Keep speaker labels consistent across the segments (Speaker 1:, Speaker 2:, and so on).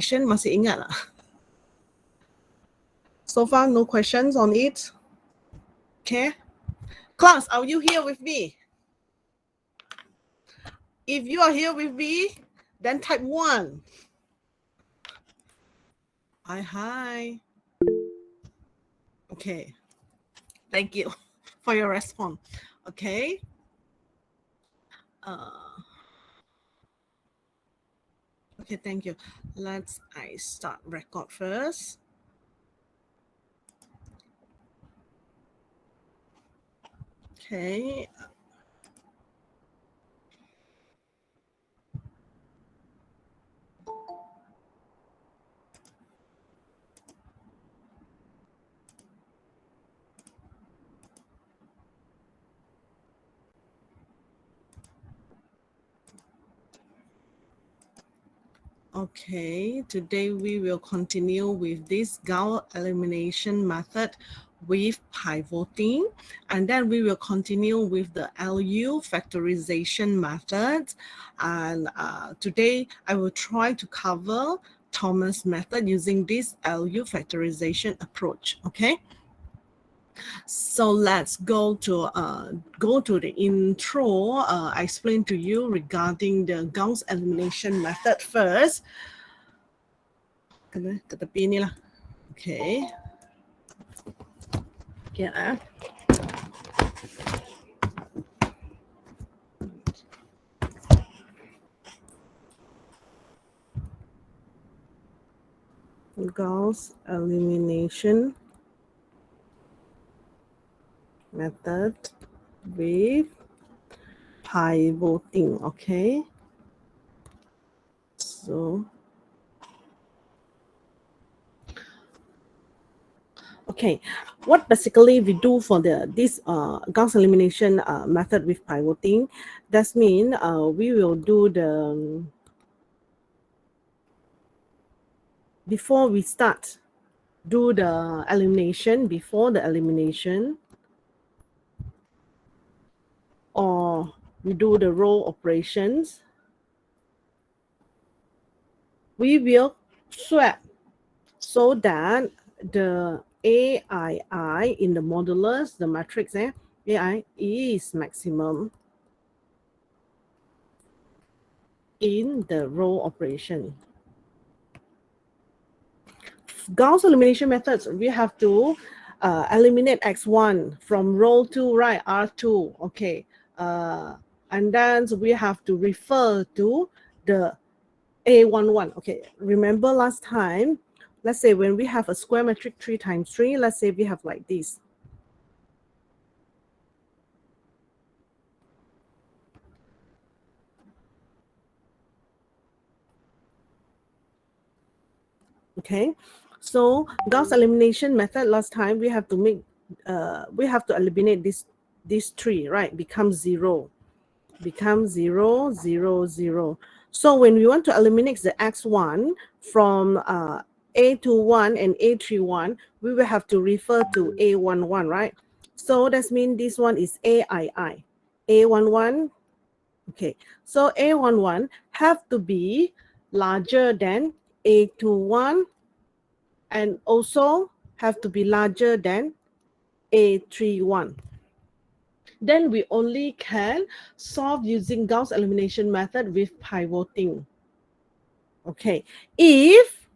Speaker 1: masih ingat tak? So far, no questions on it? Okay. Class, are you here with me? If you are here with me, then type 1. Hi. Okay. Thank you for your response. Okay. Okay, thank you. I start record first. Okay. Okay, today we will continue with this Gauss elimination method with pivoting, and then we will continue with the LU factorization method. And today I will try to cover Thomas method using this LU factorization approach. Okay. So let's go to the intro. I explain to you regarding the Gauss elimination method first. Kena ke tepi ni lah. Okay. Okay lah. Gauss elimination method with pivoting. Okay. So, okay, what basically we do for this Gauss elimination method with pivoting, that means we will do the before we start, do the elimination, before the elimination, or we do the row operations, we will swap so that the AII in the modulus, the matrix, AI is maximum in the row operation. Gauss elimination methods, we have to eliminate X1 from row 2, right? R2, okay. And then we have to refer to the A11. Okay, remember last time, let's say when we have a square matrix 3 times 3, let's say we have like this. Okay, so Gauss elimination method last time we have to make we have to eliminate this 3, right? Becomes 0. Becomes 0, 0, 0. So when we want to eliminate the X1 from A21 and A31, we will have to refer to A11, right? So that means this one is AII. A11, okay. So A11 have to be larger than A21 and also have to be larger than A31. Then we only can solve using Gauss elimination method with pivoting. Okay, if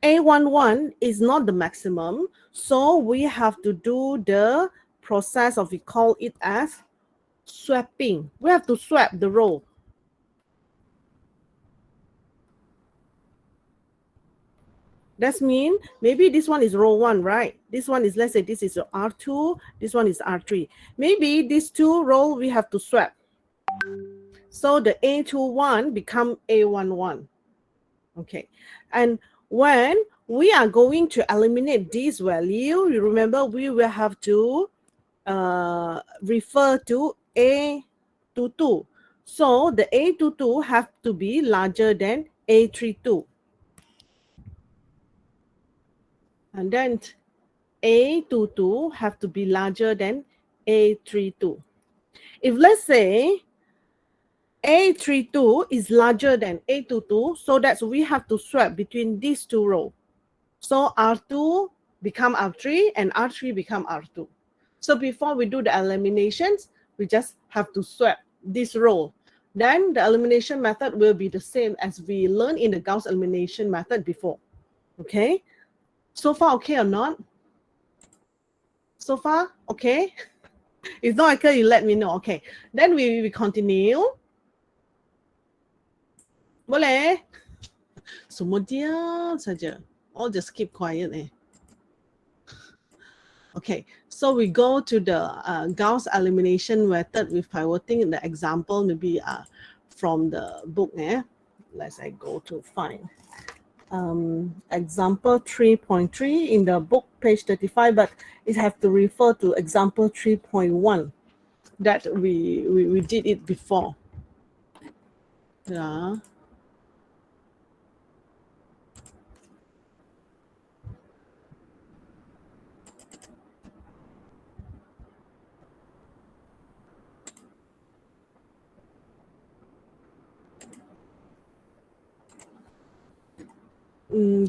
Speaker 1: A11 is not the maximum, so we have to do the process of, we call it as swapping. We have to swap the row. That means maybe this one is row 1, right? This one is, let's say this is R2, this one is R3. Maybe these two rows we have to swap. So the A21 become A11. Okay. And when we are going to eliminate this value, you remember we will have to refer to A22. So the A22 have to be larger than A32. And then A22 have to be larger than A32. If let's say A32 is larger than A22, so that's we have to swap between these two rows. So R2 become R3 and R3 become R2. So before we do the eliminations, we just have to swap this row. Then the elimination method will be the same as we learned in the Gauss elimination method before. Okay? So far okay or not? So far okay? If not okay, you let me know. Okay. Then we continue. Boleh? Semua diam saja. All just keep quiet eh. Okay, so we go to the Gauss elimination method with pivoting. The example maybe from the book. Let's I go to find example 3.3 in the book, page 35, but it have to refer to example 3.1 that we did it before. Yeah.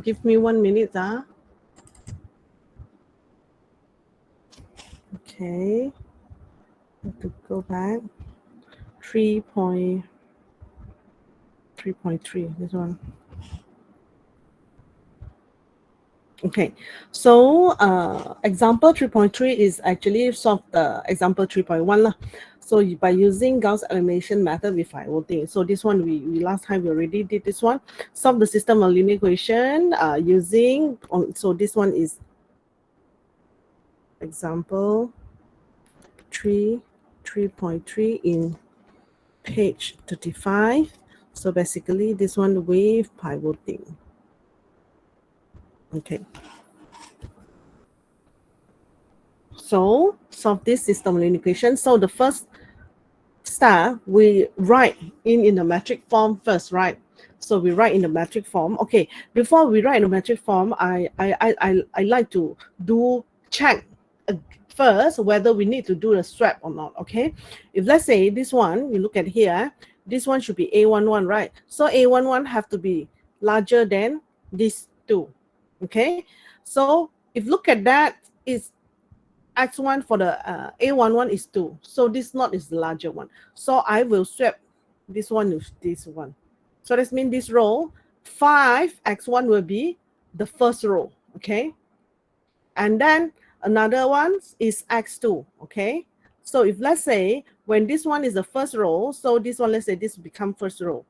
Speaker 1: Give me 1 minute. Okay. Have to go back. 3.3, this one. Okay, so example 3.3 is actually solve the example 3.1 lah. So by using Gauss elimination method with pivoting. So this one we last time we already did this one. Solve the system of linear equation using so this one is example 3.3 in page 35. So basically this one with pivoting. Okay. So solve this system linear equation. So the first step we write in the metric form first, right? So we write in the metric form. Okay, before we write in the metric form, I like to do check first whether we need to do the swap or not. Okay, if let's say this one, you look at here, this one should be A11, right? So A11 have to be larger than these two. Okay, so if look at that, is X1 for the A11 is 2. So this knot is the larger one. So I will swap this one with this one. So that means this row, 5X1 will be the first row, okay? And then another one is X2, okay? So if let's say when this one is the first row, so this one, let's say this become first row.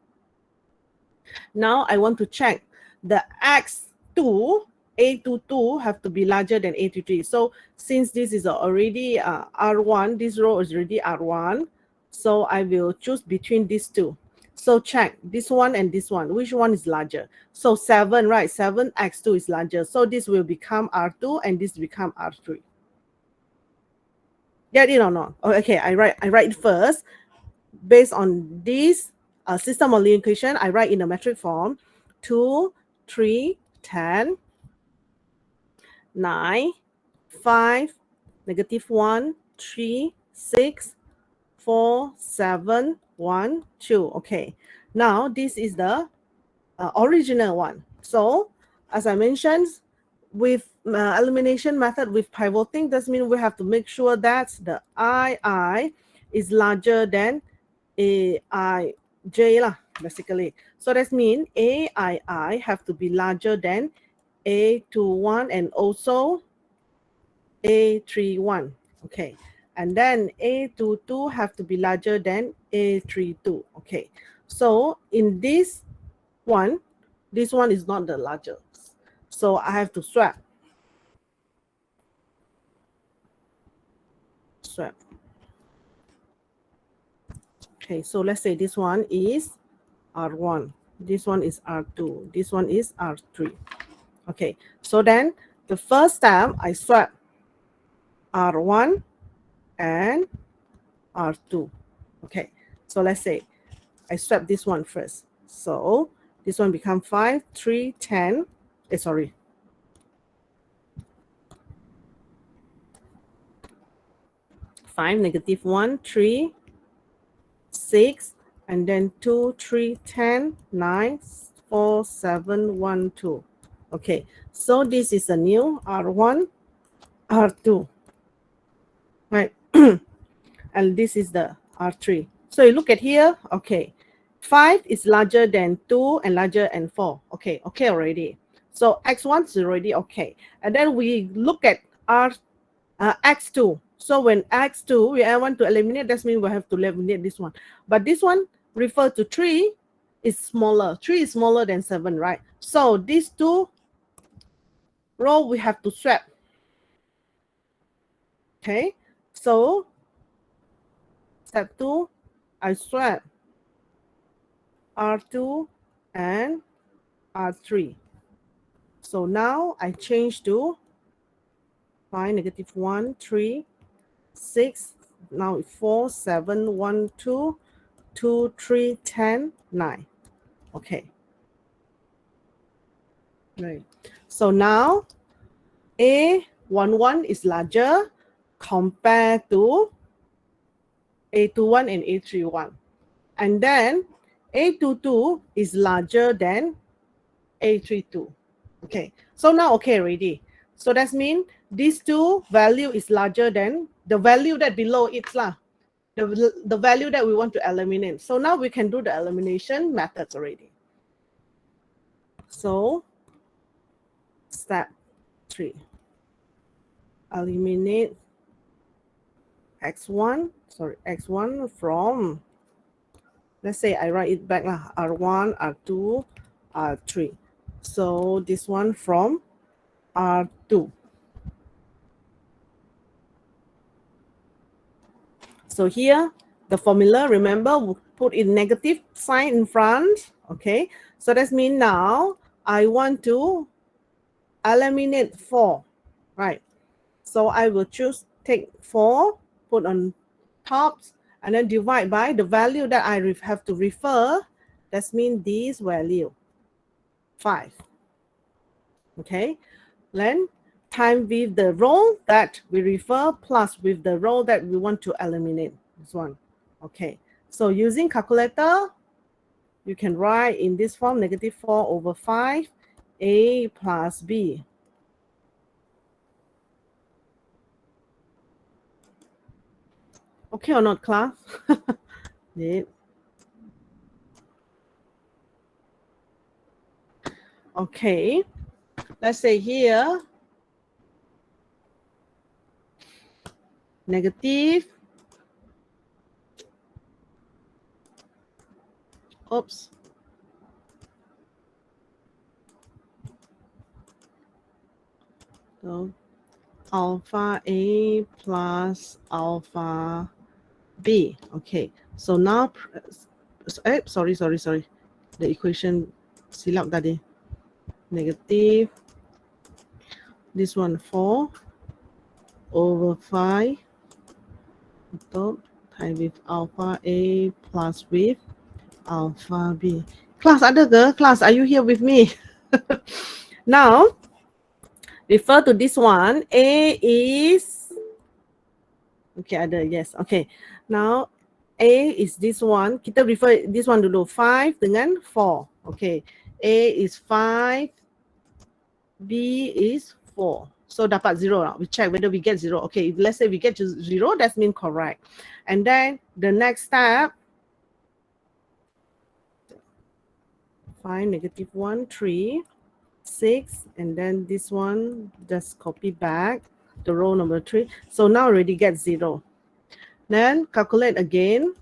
Speaker 1: Now I want to check the X2, A22 have to be larger than A23. So since this is already R1, this row is already R1. So I will choose between these two. So check this one and this one. Which one is larger? So 7, right? 7X2 is larger. So this will become R2 and this become R3. Get it or not? Oh, okay, I write first. Based on this system of linear equation, I write in the metric form 2, 3, 10, 9, 5, -1, 3, 6, 4, 7, 1, 2. Okay, now this is the original one. So as I mentioned, with elimination method with pivoting, that means we have to make sure that the II is larger than AIJ lah, basically. So that means AII have to be larger than A21 and also A31. Okay. And then A22 have to be larger than A32. Okay. So in this one is not the largest. So I have to swap. Swap. Okay, so let's say this one is R1. This one is R2. This one is R3. Okay, so then the first step, I swap R1 and R2. Okay, so let's say I swap this one first. So this one become 5, 3, 10. Sorry. 5, -1, 3, 6, and then 2, 3, 10, 9, 4, 7, 1, 2. Okay, so this is a new R1, R2, right? And this is the R3. So you look at here, okay, 5 is larger than 2 and larger than 4. Okay, okay already. So X1 is already okay. And then we look at X2. So when X2, we want to eliminate, that means we have to eliminate this one. But this one refer to 3 is smaller. 3 is smaller than 7, right? So these two row we have to swap. Okay, so step 2, I swap R2 and R3. So now I change to 5, -1, 3, 6, now 4, 7, 1, 2, 2, 3, 10, 9. Okay. Right. So now A11 is larger compared to A21 and A31. And then A22 is larger than A32. Okay. So now okay already. So that means these two value is larger than the value that below it lah. The value that we want to eliminate. So now we can do the elimination methods already. So step 3. Eliminate X1 from, let's say I write it back lah, R1, R2, R3. So this one from R2. So here, the formula, remember, we'll put in negative sign in front. Okay, so that means now I want to eliminate 4, right? So I will choose, take 4, put on top, and then divide by the value that I have to refer. That means this value, 5. Okay, then time with the row that we refer plus with the row that we want to eliminate. This one. Okay, so using calculator, you can write in this form, -4/5 A plus B. Okay or not, class? Okay, let's say here, negative, oops, so alpha A plus alpha B. Okay, so now, sorry, the equation silap tadi. Negative, this one 4/5 time with alpha A plus with alpha B. Class ada ke? Class, are you here with me? Now, refer to this one. A is, okay, ada, yes, okay. Now, A is this one. Kita refer this one dulu. 5 dengan 4. Okay. A is 5. B is 4. So dapat 0 now. We check whether we get 0. Okay, if let's say we get to 0, that means correct. And then the next step, 5, -1, 3, 6, and then this one, just copy back the row number 3. So now already get 0. Then calculate again.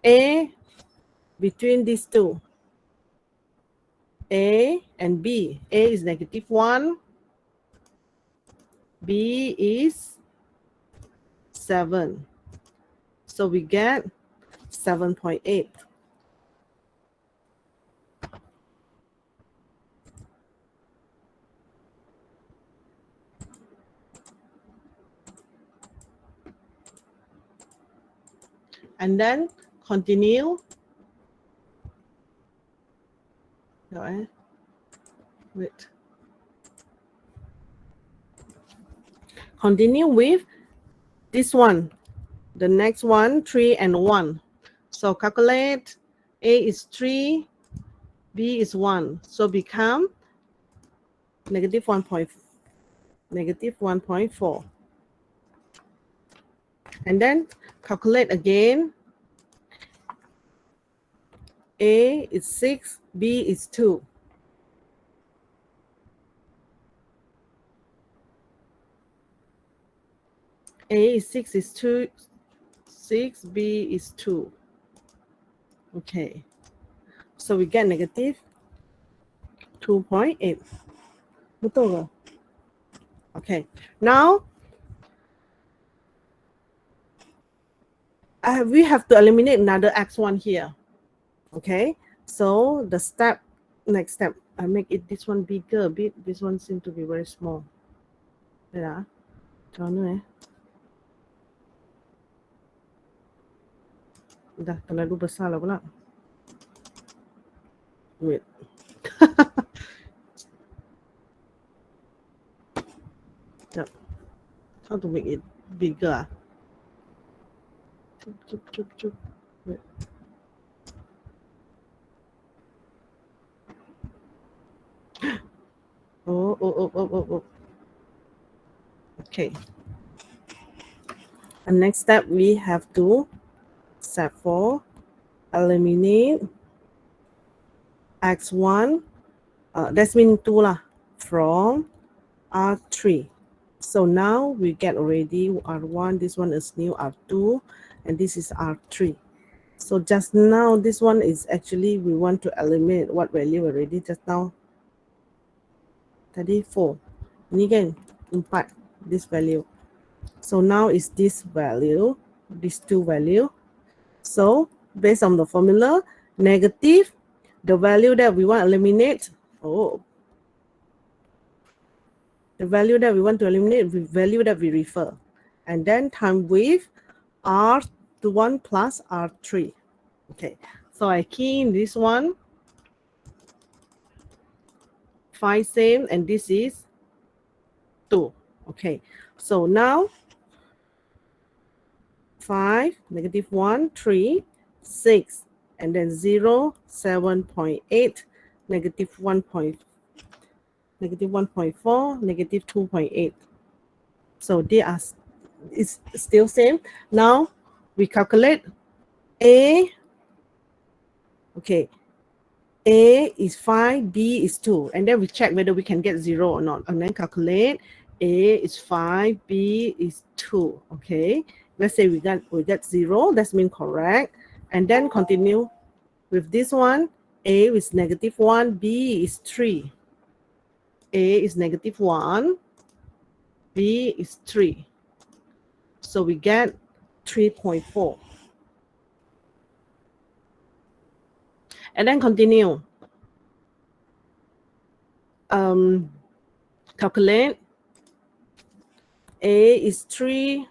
Speaker 1: A between these two. A and B. A is -1. B is 7. So we get 7.8. And then continue. Wait. Continue with this one. The next one, 3 and 1. So calculate. A is 3, B is 1. So become negative 1.4. And then calculate again. A is 6, B is 2. A is 6 is 2, 6, B is 2. Okay. So we get negative 2.8. Betul ke? Okay. Now, we have to eliminate another x1 here. Okay. So the next step, I make it this one bigger a bit. This one seems to be very small. Yeah. Dah terlalu besar lah pula. Wait. Yep. How to make it bigger? Wait. Oh. Okay. And next step, we have to set for eliminate x1. That's mean 2 lah, from R3. So now we get already R1. This one is new R2, and this is R3. So just now, this one is actually we want to eliminate what value already just now? Tadi 4. Ini kan 4, this value. So now is this value, these two value. So based on the formula, negative, the value that we want to eliminate, the value that we want to eliminate, the value that we refer. And then time with R1 plus R3. Okay, so I key in this one, 5 same, and this is 2. Okay, so now 5, negative 1, 3, 6, and then 0, 7.8, negative 1.4, negative 2.8. So they are it's still same. Now we calculate A. Okay, A is 5, B is 2, and then we check whether we can get 0 or not, and then calculate A is 5, B is 2. Okay, let's say we get 0, that's mean correct, and then continue with this one. A is negative 1, B is 3. A is negative 1, B is 3. So we get 3.4. And then continue. Calculate. A is 3,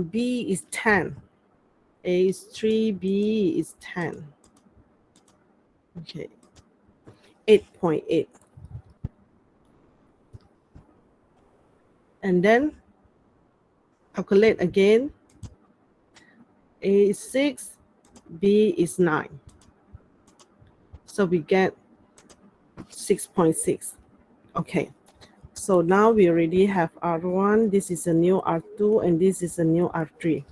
Speaker 1: B is 10. A is 3, B is 10. Okay, 8.8. And then calculate again. A is 6, B is 9. So we get 6.6. Okay, so now we already have R1. This is a new R2, and this is a new R3.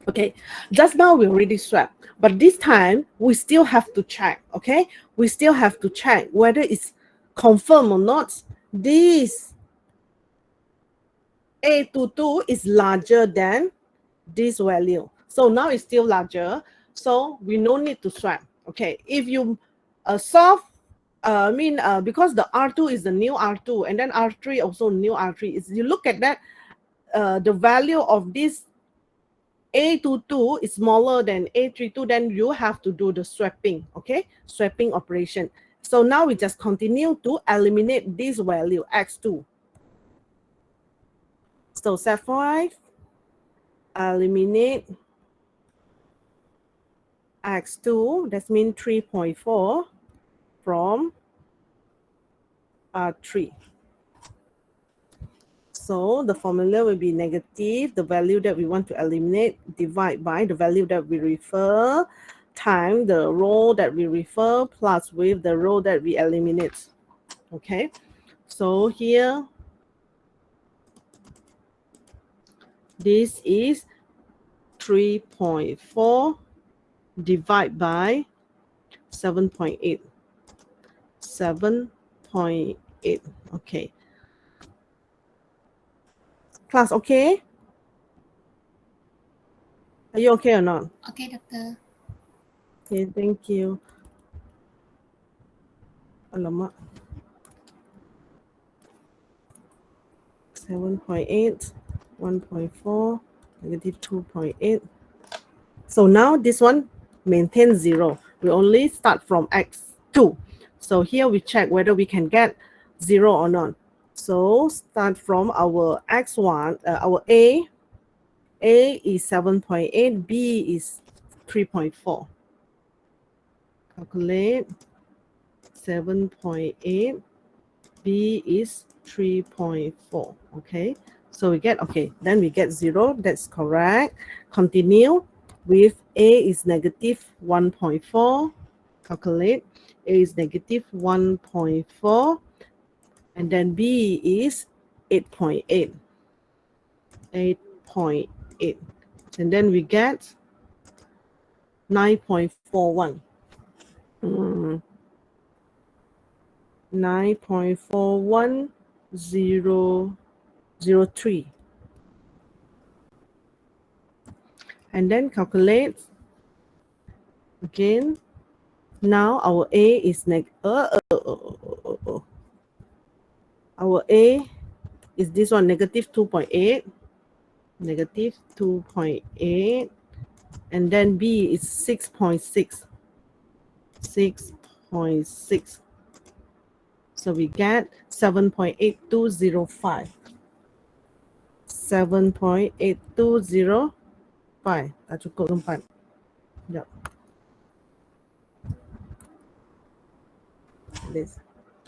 Speaker 1: Okay, just now we already swapped, but this time we still have to check. Okay, we still have to check whether it's confirmed or not. This A22 is larger than this value. So now it's still larger. So we no need to swap. Okay, if you solve, because the R2 is the new R2, and then R3 also new R3. Is you look at that, the value of this A22 is smaller than A32, then you have to do the swapping. Okay, swapping operation. So now we just continue to eliminate this value x2. So set 5, eliminate x2, that means 3.4 from R3. So the formula will be negative, the value that we want to eliminate, divide by the value that we refer, time the row that we refer, plus with the row that we eliminate. Okay, so here, this is 3.4 divided by 7.8. 7.8. Okay. Class, okay? Are you okay or not?
Speaker 2: Okay, Doctor.
Speaker 1: Okay, thank you. Alamak. 7.8, 1.4, negative 2.8. So now this one maintains 0. We only start from x2. So here we check whether we can get 0 or not. So start from our x1, our A. A is 7.8, B is 3.4. Calculate 7.8, B is 3.4. Okay, so we get, okay, then we get 0. That's correct. Continue with A is negative 1.4. Calculate. A is negative 1.4. And then B is 8.8. 8.8. And then we get 9.41. 9.4103. And then calculate again. Now our A is our A is this one, negative 2.8. Negative 2.8. And then B is 6.6. 6.6. So we get 7.8205. 7.8205. Tak cukup tempat. Sekejap. This.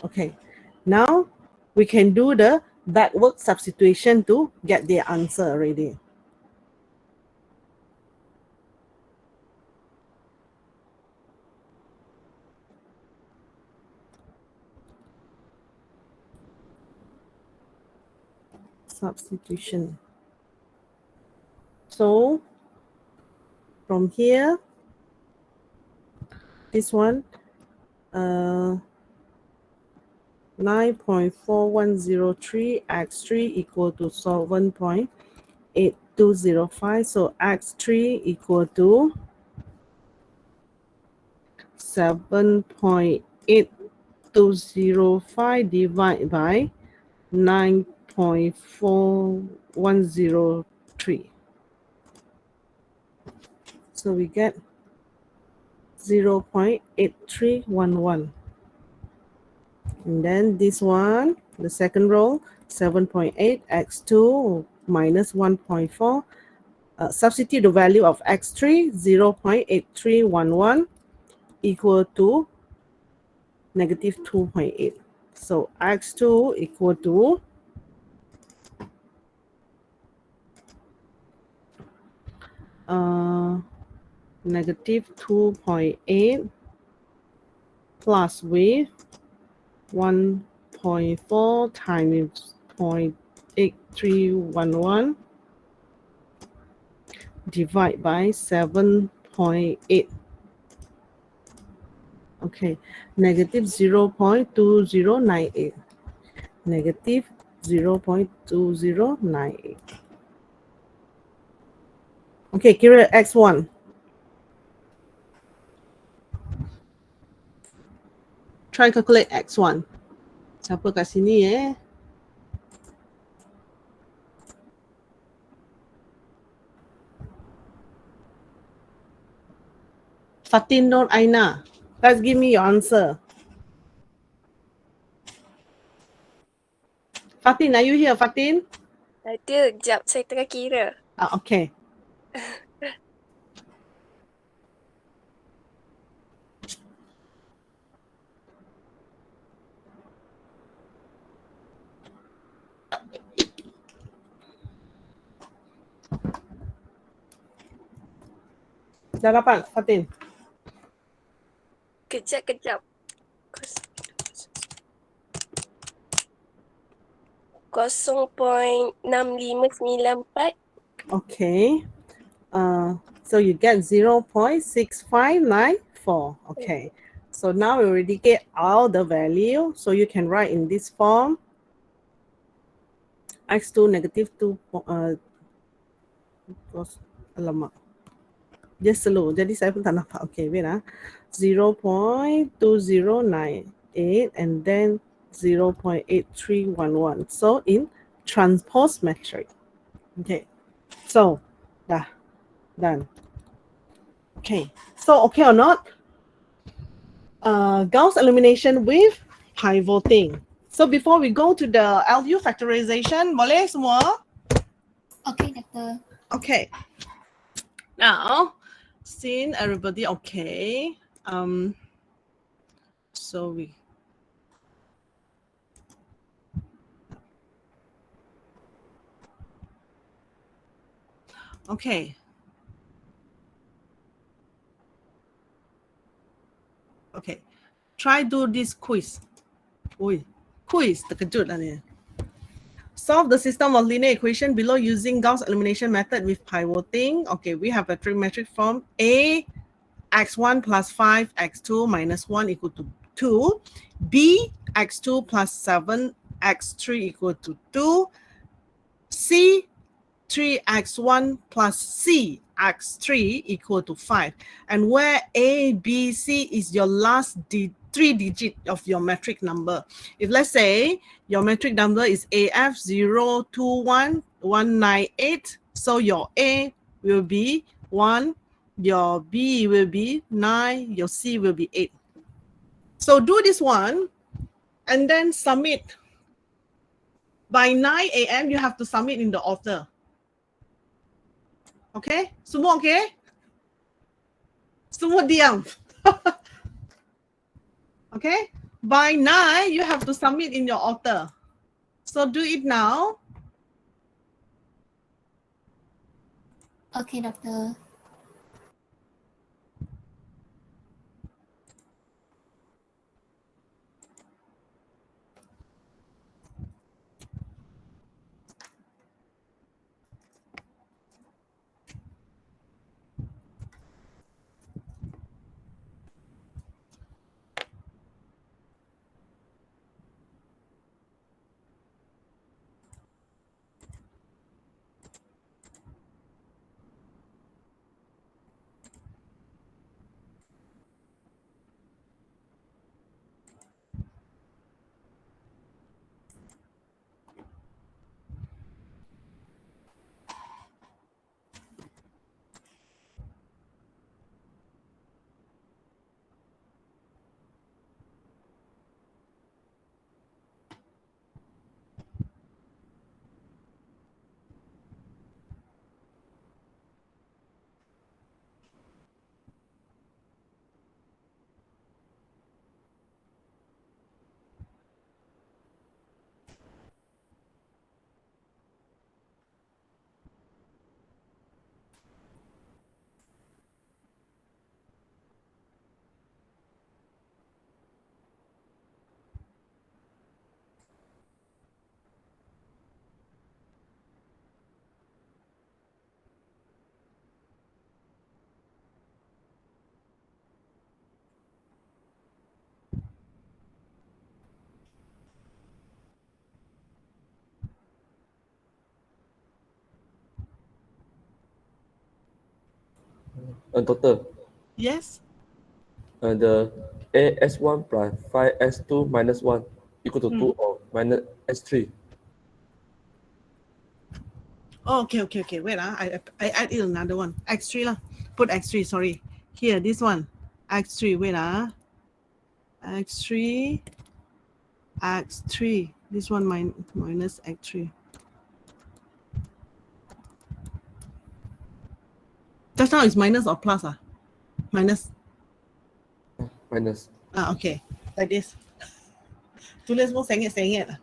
Speaker 1: Okay. Now we can do the backward substitution to get the answer already. Substitution. So from here, this one, 9.4103 x3 equal to 7.8205. So x3 equal to 7.8205 divided by 9.4103. So we get 0.8311. And then this one, the second row, 7.8 x2 minus 1.4. Substitute the value of x3, 0.8311 equal to negative 2.8. So x2 equal to negative 2.8 plus with 1.4 times 0.8311 divide by 7.8. Okay, negative 0.2098. Negative 0.2098. Okay, kira X1. Try calculate X1. Siapa kat sini Fatin Nur Aina. Let's give me your answer. Fatin, are you here, Fatin?
Speaker 3: Ada, jap saya tengah kira.
Speaker 1: Okay. Dah dapat, Fatin?
Speaker 3: Kejap. 0.6594.
Speaker 1: Okay. So you get 0.6594. Okay. So now we already get all the value. So you can write in this form. X2 negative 2. Alamak. Dia slow. Jadi saya pun tak nampak. Okay, wait 0.2098 and then 0.8311. So in transpose metric. Okay. So, dah. Done. Okay. So, okay or not? Gauss elimination with pivoting. So, before we go to the LU factorization, boleh semua?
Speaker 2: Okay, Doctor.
Speaker 1: Okay. Now, since everybody okay, so we okay. Okay. Try do this quiz. Ui, quiz terkejut lah ni. Solve the system of linear equation below using Gauss elimination method with pivoting. Okay, we have a trigonometric form A x1 plus 5 x2 minus 1 equal to 2. B x2 plus 7 x3 equal to 2. C 3x1 plus C x3 equal to 5. And where A, B, C is your last three digit of your metric number. If let's say your metric number is AF021198, so your A will be 1, your B will be 9, your C will be 8. So do this one and then submit. By 9 a.m. you have to submit in the author. Okay? Semua okay? Semua diam. Okay? By 9, you have to submit in your author. So do it now.
Speaker 2: Okay, Doctor.
Speaker 4: Doctor,
Speaker 1: Yes?
Speaker 4: the AS1 plus 5S2 minus 1 equal to 2 or minus S3.
Speaker 1: Oh, okay. Wait, I add in another one. X3 lah. Put X3, sorry. Here, this one. X3, wait X3, X3. This one minus X3. Just now it's minus or plus Minus.
Speaker 4: Minus.
Speaker 1: Okay. Like this. Tulis mo sengit-sengit lah.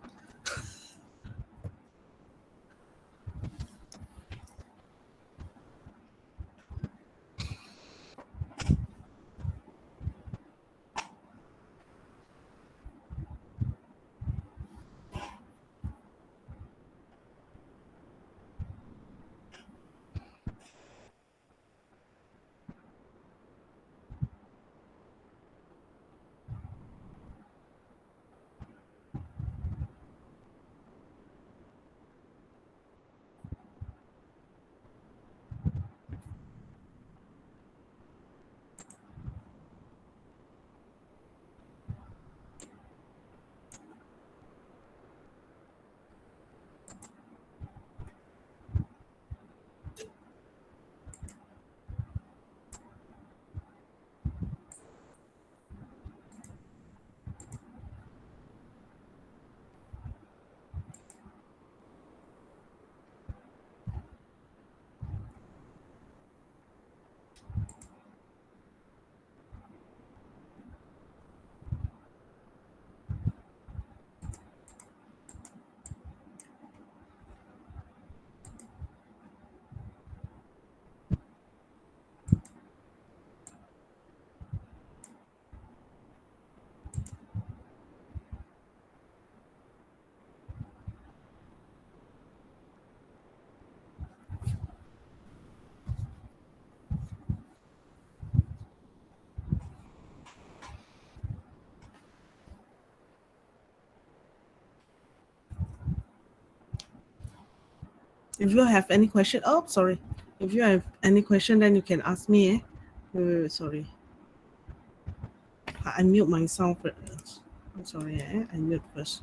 Speaker 1: If you have any question, oh, sorry. If you have any question, then you can ask me. Wait, sorry. I mute myself first. I'm sorry. I mute first.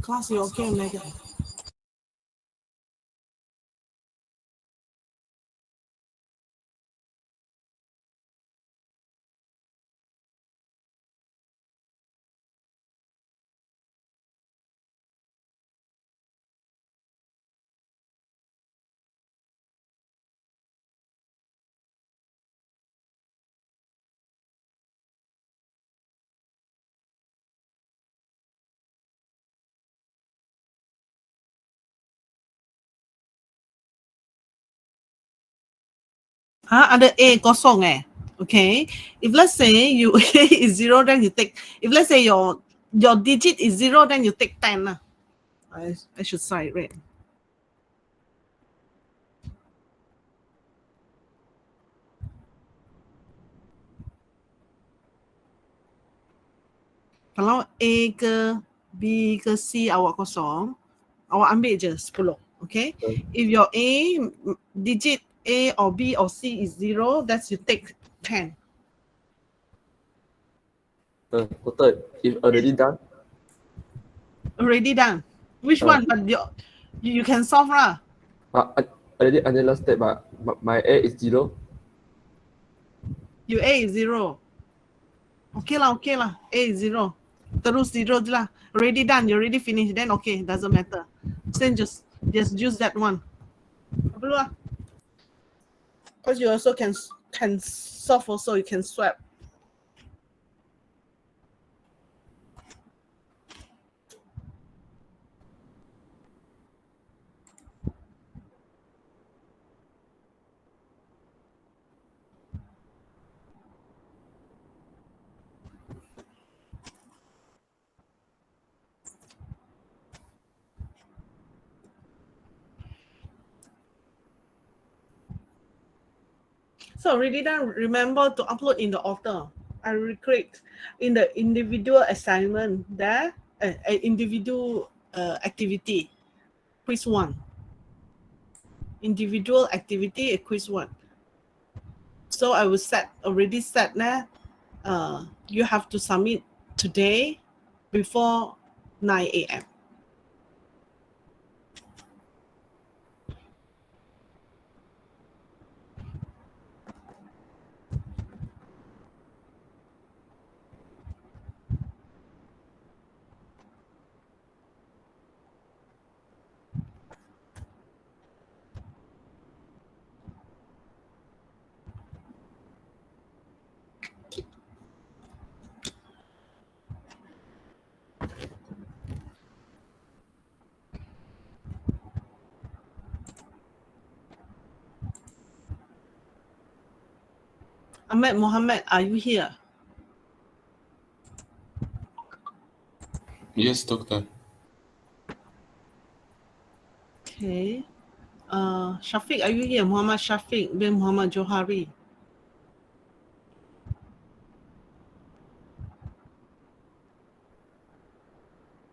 Speaker 1: Class, you okay, Megan? Ada A kosong okay. If let's say you A is 0, then you take, if let's say your digit is 0, then you take 10 lah. I should cite right. Kalau A ke B ke C awak kosong, awak ambil je 10, okay? If your A digit A or B or C is 0, that's you take 10.
Speaker 4: Total, if already done,
Speaker 1: Already done. Which one? But you can solve lah.
Speaker 4: I already analyzed that, but my A is 0.
Speaker 1: Your A is 0. Okay lah. A is 0. Terus 0 je lah. Already done. You already finished. Then okay, doesn't matter. Then just use that one. Apa lah? Because you also can solve also. You can swap. So already done. Remember to upload in the author. I recreate in the individual assignment there, individual activity, quiz 1. Individual activity, quiz 1. So I will already set there. You have to submit today before 9 a.m. Ahmed Mohammed, are you here?
Speaker 5: Yes, doctor.
Speaker 1: Okay. Shafiq, are you here? Muhammad Shafiq bin Muhammad Johari.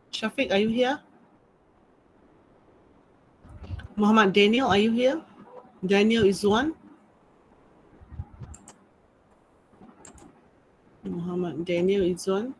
Speaker 1: Shafiq, are you here? Muhammad Daniel, are you here? Daniel is one. Muhammad Daniel is one.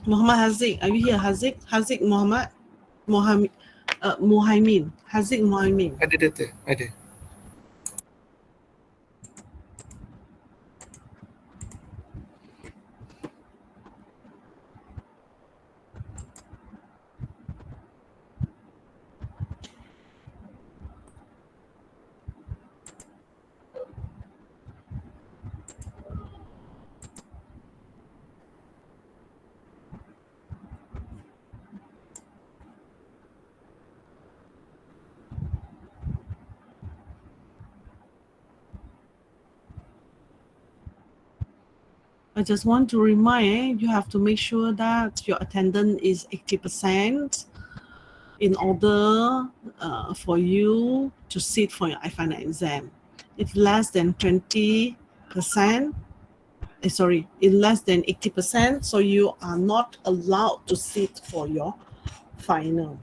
Speaker 1: Muhammad Haziq, are you here? Haziq Muhammad Muhaimin. Haziq Muhaimin.
Speaker 5: Ada, doctor. Ada.
Speaker 1: I just want to remind you have to make sure that your attendance is 80% in order for you to sit for your final exam. If less than 20%, sorry, if less than 80%, so you are not allowed to sit for your final.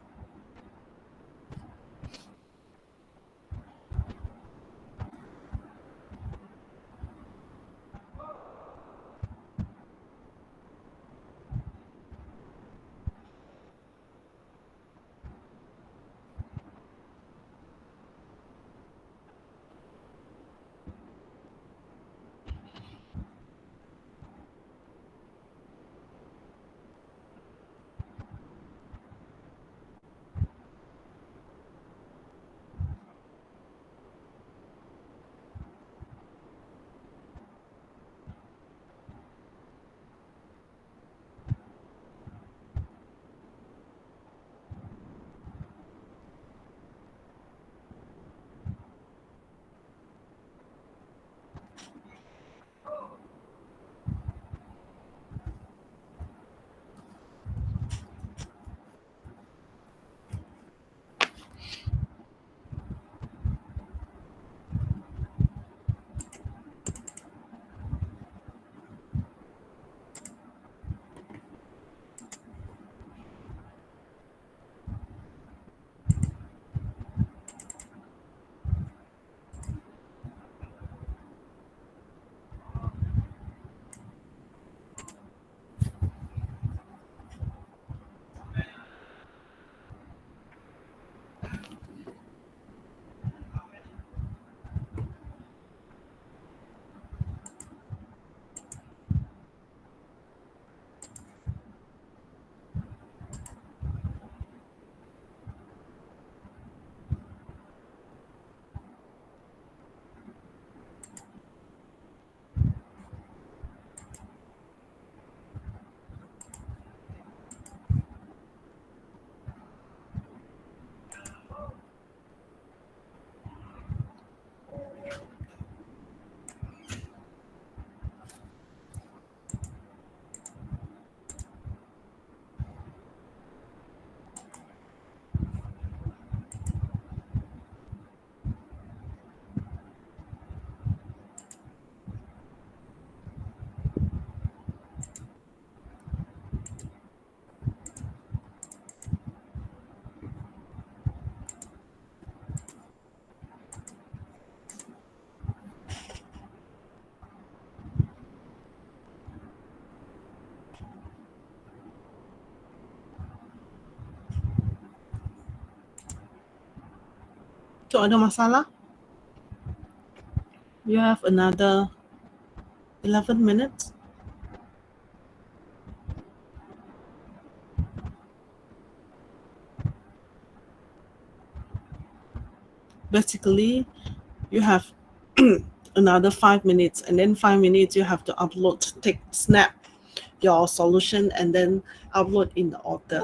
Speaker 1: So ada masalah? You have another 11 minutes. Basically, you have another 5 minutes, and then 5 minutes you have to upload, snap your solution and then upload in the order.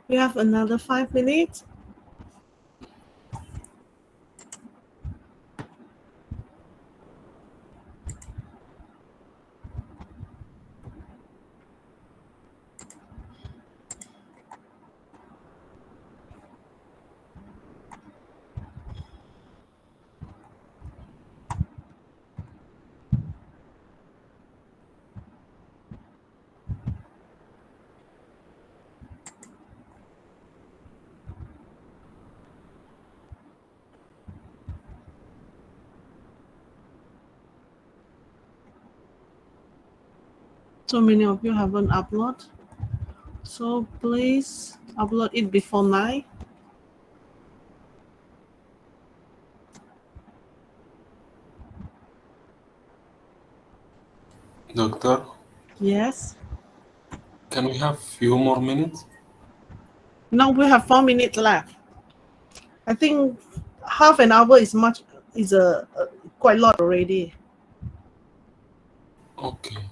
Speaker 1: We have another 5 minutes. So many of you haven't uploaded. So please upload it before 9.
Speaker 5: Doctor,
Speaker 1: Yes.
Speaker 5: can we have few more minutes?
Speaker 1: Now we have 4 minutes left. I think half an hour is quite a lot already.
Speaker 5: Okay.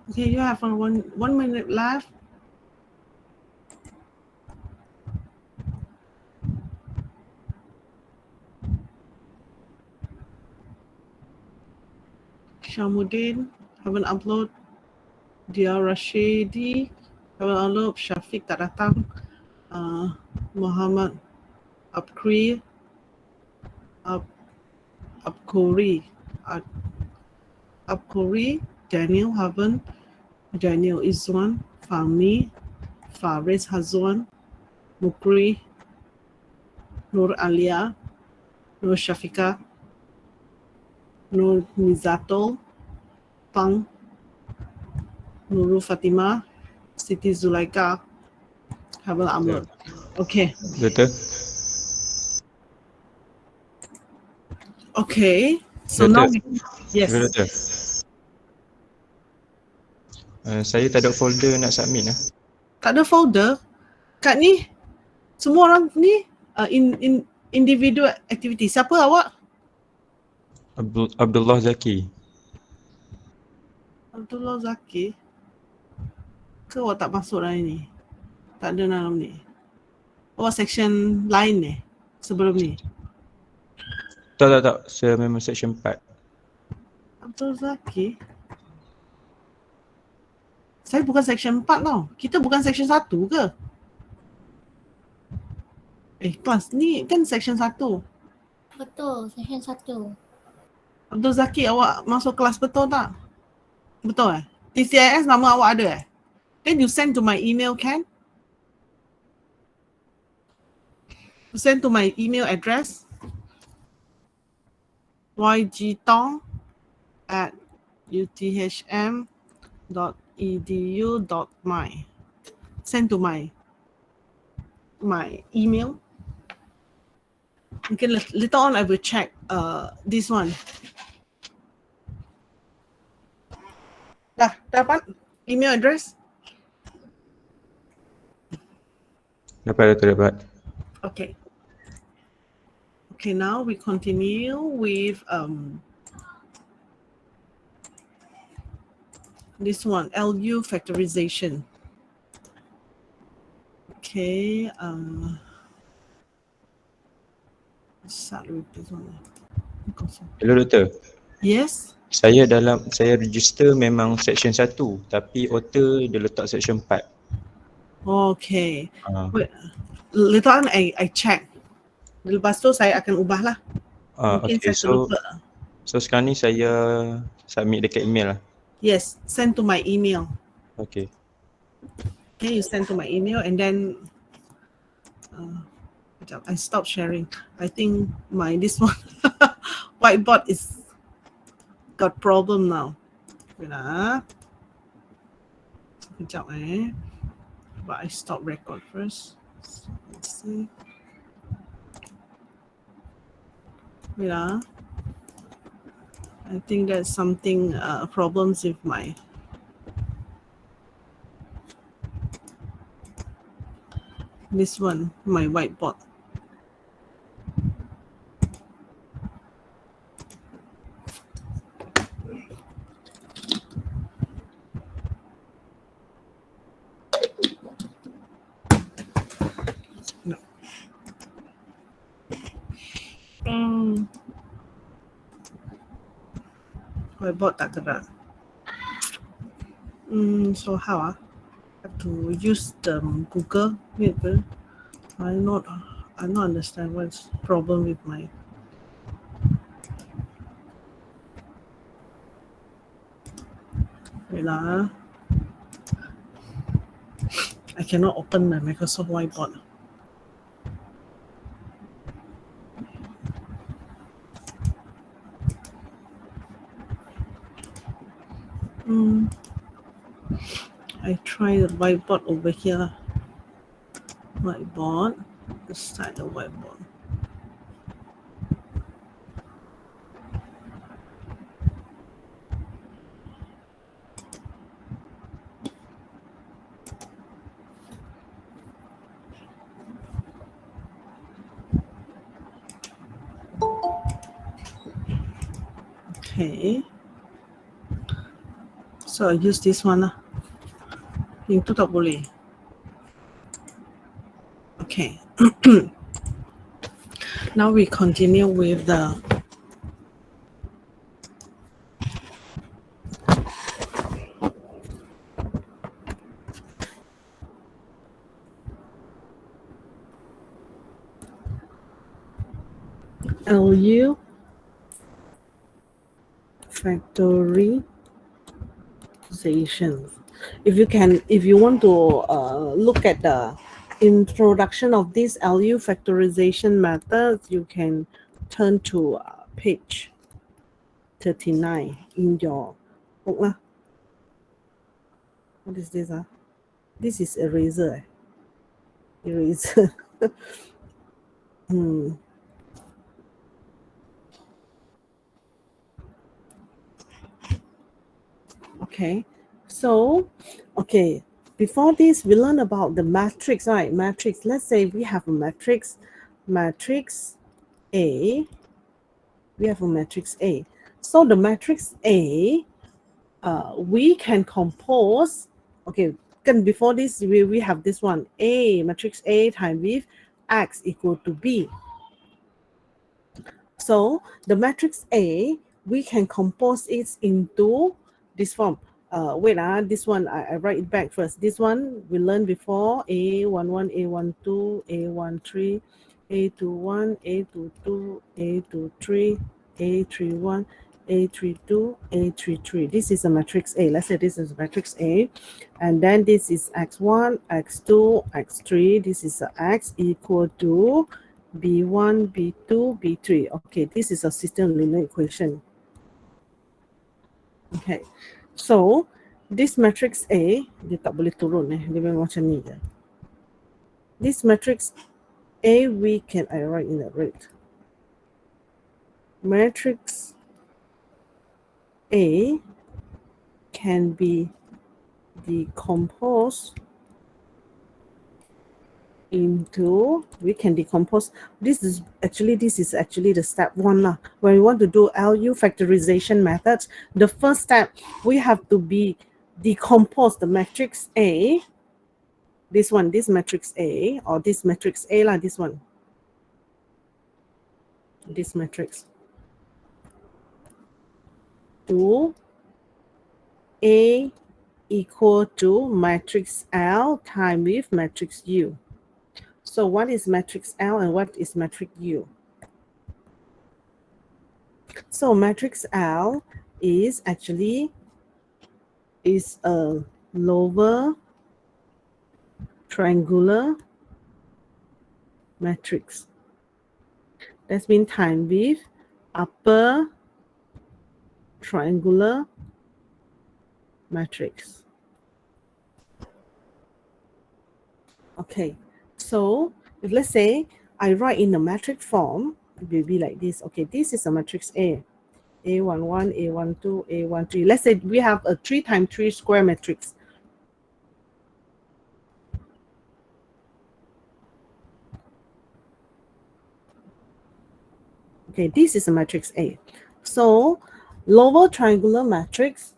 Speaker 1: Okay, you have 1 minute left. Shamuddin haven't upload. Dia Rashidi haven't upload. Syafiq tak datang. Muhammad Abkri Abkuri Abkuri. Daniel haven't. Daniel Izwan. Fahmi. Faris Hazwan. Mukri. Nur Alia. Nur Shafika. Nur Mizato. Pang. Nurul Fatimah. Siti Zulaika. Haven't upload. Okay.
Speaker 6: Betul.
Speaker 1: Okay. So
Speaker 6: Betul.
Speaker 1: now yes.
Speaker 6: Betul. Saya tak ada folder nak submit lah.
Speaker 1: Tak ada folder. Kat ni semua orang ni individual activity. Siapa awak?
Speaker 6: Abdullah Zaki.
Speaker 1: Abdullah Zaki. Ke awak tak masuk dalam ni? Tak ada dalam ni. Oh, section lain ni sebelum ni.
Speaker 6: Tak. Saya memang section 4.
Speaker 1: Abdul Zaki. Saya bukan section 4 tau. Kita bukan section 1 ke? Kelas ni kan section 1.
Speaker 2: Betul, section 1.
Speaker 1: Abdul Zaki, awak masuk kelas betul tak? Betul TCIS nama awak ada Then you send to my email, can? You send to my email address ygtong@uthm.edu.my. Send to my email. Okay, later on I will check this one. Dah dapat email address?
Speaker 6: Dapat.
Speaker 1: Okay. Okay, now we continue with this one, LU factorization. Okay, start with this one.
Speaker 6: Hello Doktor.
Speaker 1: Yes.
Speaker 6: Saya register memang section 1 tapi author dia letak section 4.
Speaker 1: Okay. Wait, later on I check. Lepas tu saya akan ubah lah. Mungkin
Speaker 6: Okay,
Speaker 1: saya terlupa.
Speaker 6: so sekarang ni saya submit dekat email lah.
Speaker 1: Yes, send to my email.
Speaker 6: Okay.
Speaker 1: Okay, you send to my email and then I stop sharing. I think this one whiteboard is got problem now. Wait sekejap but I stop record first. So, let's see. Wait I think there's something problems with my this one, my whiteboard. No. Whiteboard tak gerak. So how have to use the Google Meet. I not understand what's problem with my I cannot open my Microsoft Whiteboard. I try the whiteboard over here. Whiteboard. Let's start the whiteboard. Okay. So I use this one lah. Yang tu tak boleh. Okay. Now we continue with the LU factorization. If you want to look at the introduction of this LU factorization method, you can turn to page 39 in your book. What is this? This is eraser. Eraser. Okay, so before this we learn about the matrix, right? Matrix. Let's say we have a matrix A. We have a matrix A. So the matrix A we can compose, okay, before this, we have this one, A, matrix A times with X equal to B. So the matrix A, we can compose it into this form. This one, I write it back first. This one we learned before, A11, A12, A13, A21, A22, A23, A31, A32, A33. This is a matrix A. Let's say this is matrix A. And then this is X1, X2, X3. This is a X equal to B1, B2, B3. Okay, this is a system linear equation. Okay, so this matrix A, dia tak boleh turun dia memang macam ni je. This matrix A, we can, I write in the red. Matrix A can be decomposed into, we can decompose, this is actually the step 1 lah. When we want to do LU factorization methods, the first step, we have to decompose the matrix A, this one, this matrix A, or this matrix A lah, this one, this matrix, to A equal to matrix L times with matrix U. So what is matrix L and what is matrix U? So matrix L is actually a lower triangular matrix. That's mean time with upper triangular matrix. Okay, so if let's say I write in the matrix form, it will be like this. Okay, this is a matrix A. A11, A12, A13. Let's say we have a 3 times 3 square matrix. Okay, this is a matrix A. So lower triangular matrix,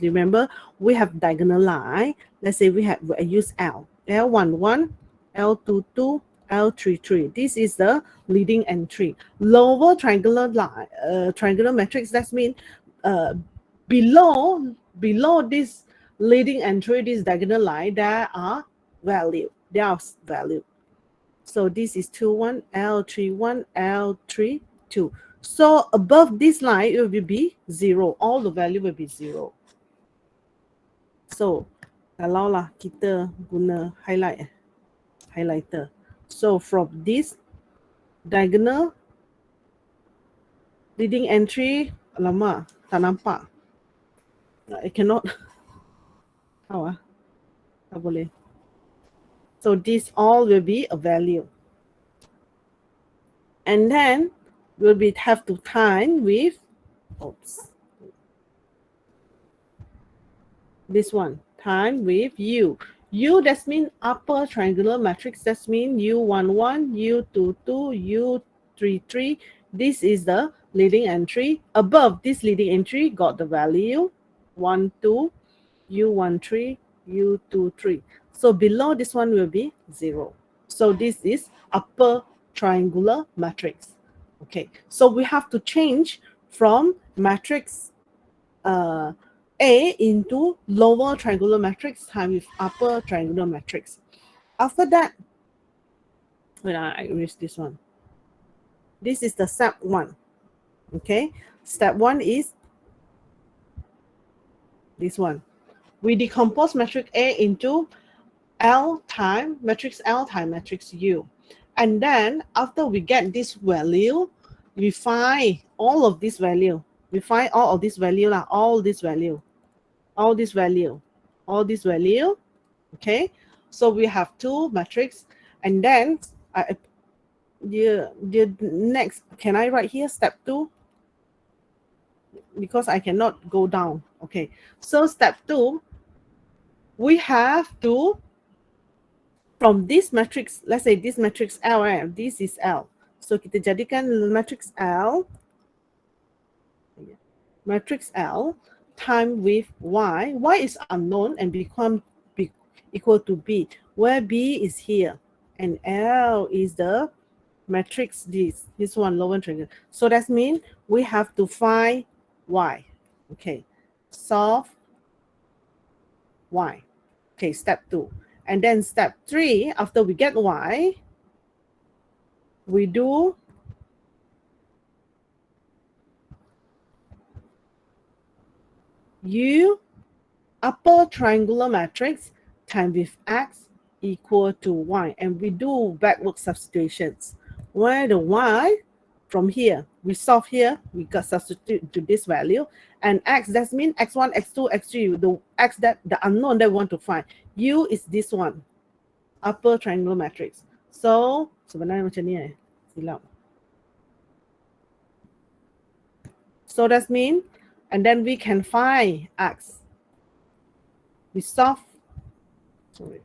Speaker 1: remember we have diagonal line. Let's say I use L. L11, L22, L33. This is the leading entry. Lower triangular line, triangular matrix, that means below this leading entry, this diagonal line, there are value. So this is 2, 1, L3, 1, L3, 2. So above this line, it will be 0. All the value will be 0. So kalau lah kita guna highlighter. So from this diagonal leading entry, alamak, tak nampak. I cannot. How ah? Tak boleh. So this all will be a value. And then we'll have to time with, this one, time with U. U, that means upper triangular matrix. That means U11, U22, U33. This is the leading entry. Above this leading entry got the value 1, 2, U13, U23. So below this one will be 0. So this is upper triangular matrix. Okay, so we have to change from matrix A into lower triangular matrix times with upper triangular matrix. After that, when I erase this one, this is the step 1. Okay, step 1 is this one. We decompose matrix A into L times matrix U. And then after we get this value, we find all of this value. We find all of this value, all this value. Okay, so we have 2 matrix, and then the next, can I write here step 2? Because I cannot go down. Okay, so step 2, we have to, from this matrix, let's say this matrix L, right? This is L. So kita jadikan matrix L. matrix L time with Y. Y is unknown and become equal to B, where B is here and L is the matrix this one lower triangle. So that means we have to find Y. Okay, solve Y. Okay, step 2. And then step 3, after we get Y, we do U upper triangular matrix time with X equal to Y. And we do backward substitutions. Where the Y from here, we solve here, we got substitute to this value. And X, that means X1, X2, X3, the X that the unknown that we want to find. U is this one, upper triangular matrix. So, sebenarnya macam ni silap. So that means, and then we can find X. We solve, sorry.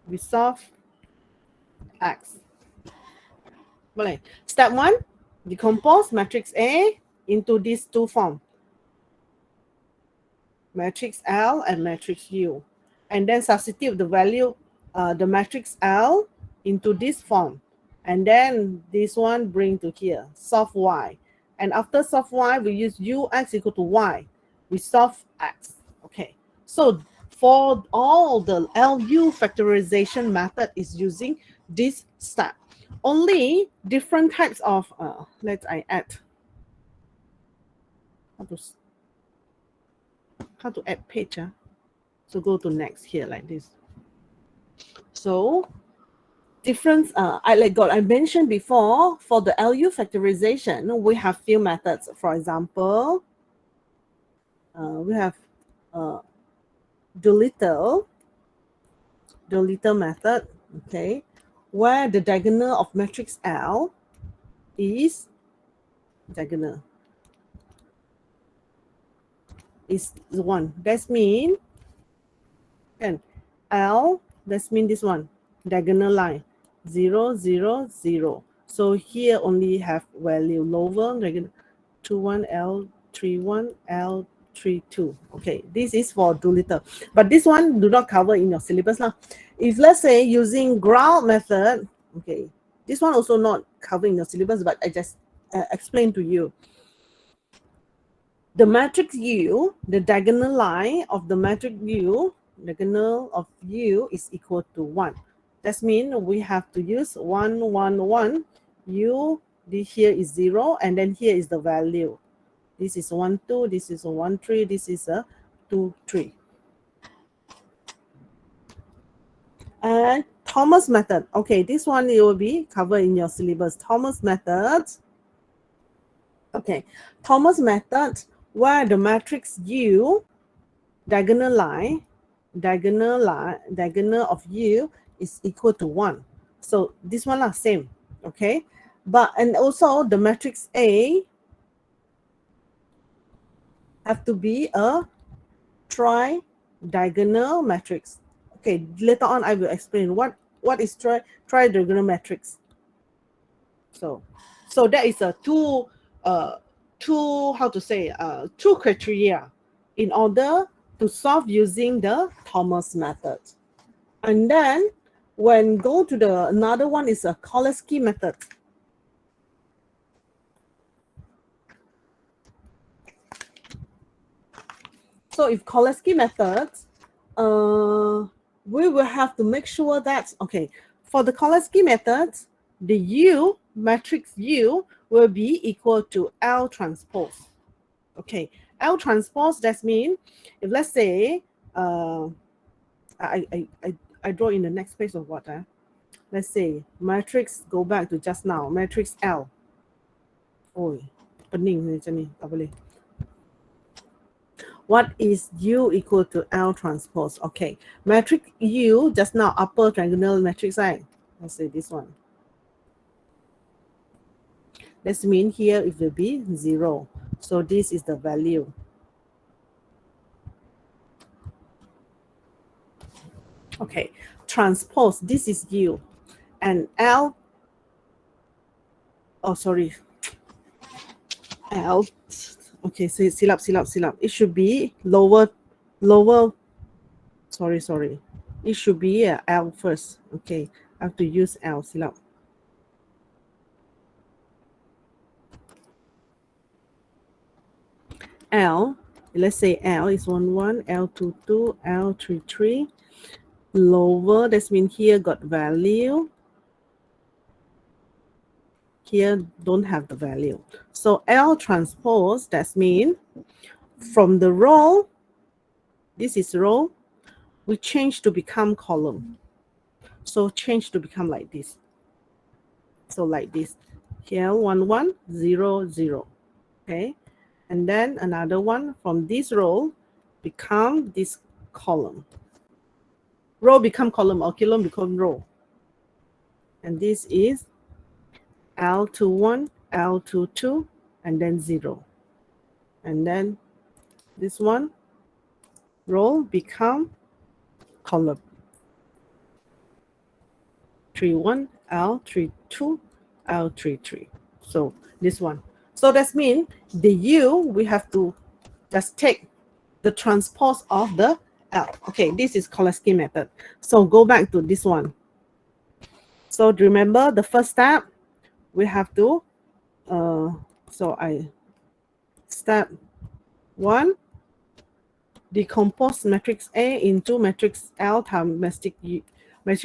Speaker 1: We solve X. Boleh. Step 1, decompose matrix A into these two forms. Matrix L and matrix U. And then substitute the value, the matrix L into this form. And then this one bring to here, solve Y. And after solve Y, we use Ux equal to Y. We solve X. Okay. So for all the LU factorization method is using this step. Only different types of, let's add. How to add page. So go to next here like this. So difference, I mentioned before, for the LU factorization, we have few methods. For example, we have Doolittle method, okay, where the diagonal of matrix L is diagonal is 1. That means, and L, that means this one, diagonal line, 0, 0, 0. So here only have value lower, diagonal 21, L, 31, L, 32. Okay, this is for Doolittle. But this one do not cover in your syllabus now. If let's say using ground method, okay, this one also not covering your syllabus, but I just explained to you. The matrix U, the diagonal line of the matrix U, diagonal of U is equal to 1. That means we have to use 1, 1, 1. U, this here is 0, and then here is the value. This is 1, 2, this is a 1, 3, this is a 2, 3. And Thomas method. Okay, this one it will be covered in your syllabus. Thomas method. Okay, Thomas method, where the matrix U, diagonal of U is equal to 1. So this one are same, okay? But, and also the matrix A have to be a tri-diagonal matrix. Okay, later on I will explain what is tri-diagonal matrix. So that is a two criteria in order to solve using the Thomas method. And then when go to the another one is a Kolesky method. So if Kolesky method, we will have to make sure that, okay, for the Kolesky method, the U, matrix U, will be equal to L transpose. Okay, L transpose, that means, if let's say, I draw in the next page of what? Let's say, matrix, go back to just now, matrix L. Oh, pening macam ni, tak boleh. What is U equal to L transpose? Okay, matrix U, just now, upper triangular matrix, right? Let's say this one. That means here it will be 0. So this is the value. Okay, transpose, this is U. And L, oh sorry, L. Okay, so silap. It should be lower. Sorry. It should be L first. Okay, I have to use L. Silap. L. Let's say L is 1, L 2, L 3. Lower. That means here got value. Here don't have the value. So L transpose, that means from the row, this is row, we change to become column. So change to become like this. So like this. Here 1, 0, 0. Okay. And then another one from this row become this column. Row become column or column become row. And this is L21, L22, and then 0. And then this one, row become column. 31, L32, L33. So this one. So that means the U, we have to just take the transpose of the L. Okay, this is Kolesky method. So go back to this one. So remember the first step, we have to, step 1, decompose matrix A into matrix L times matrix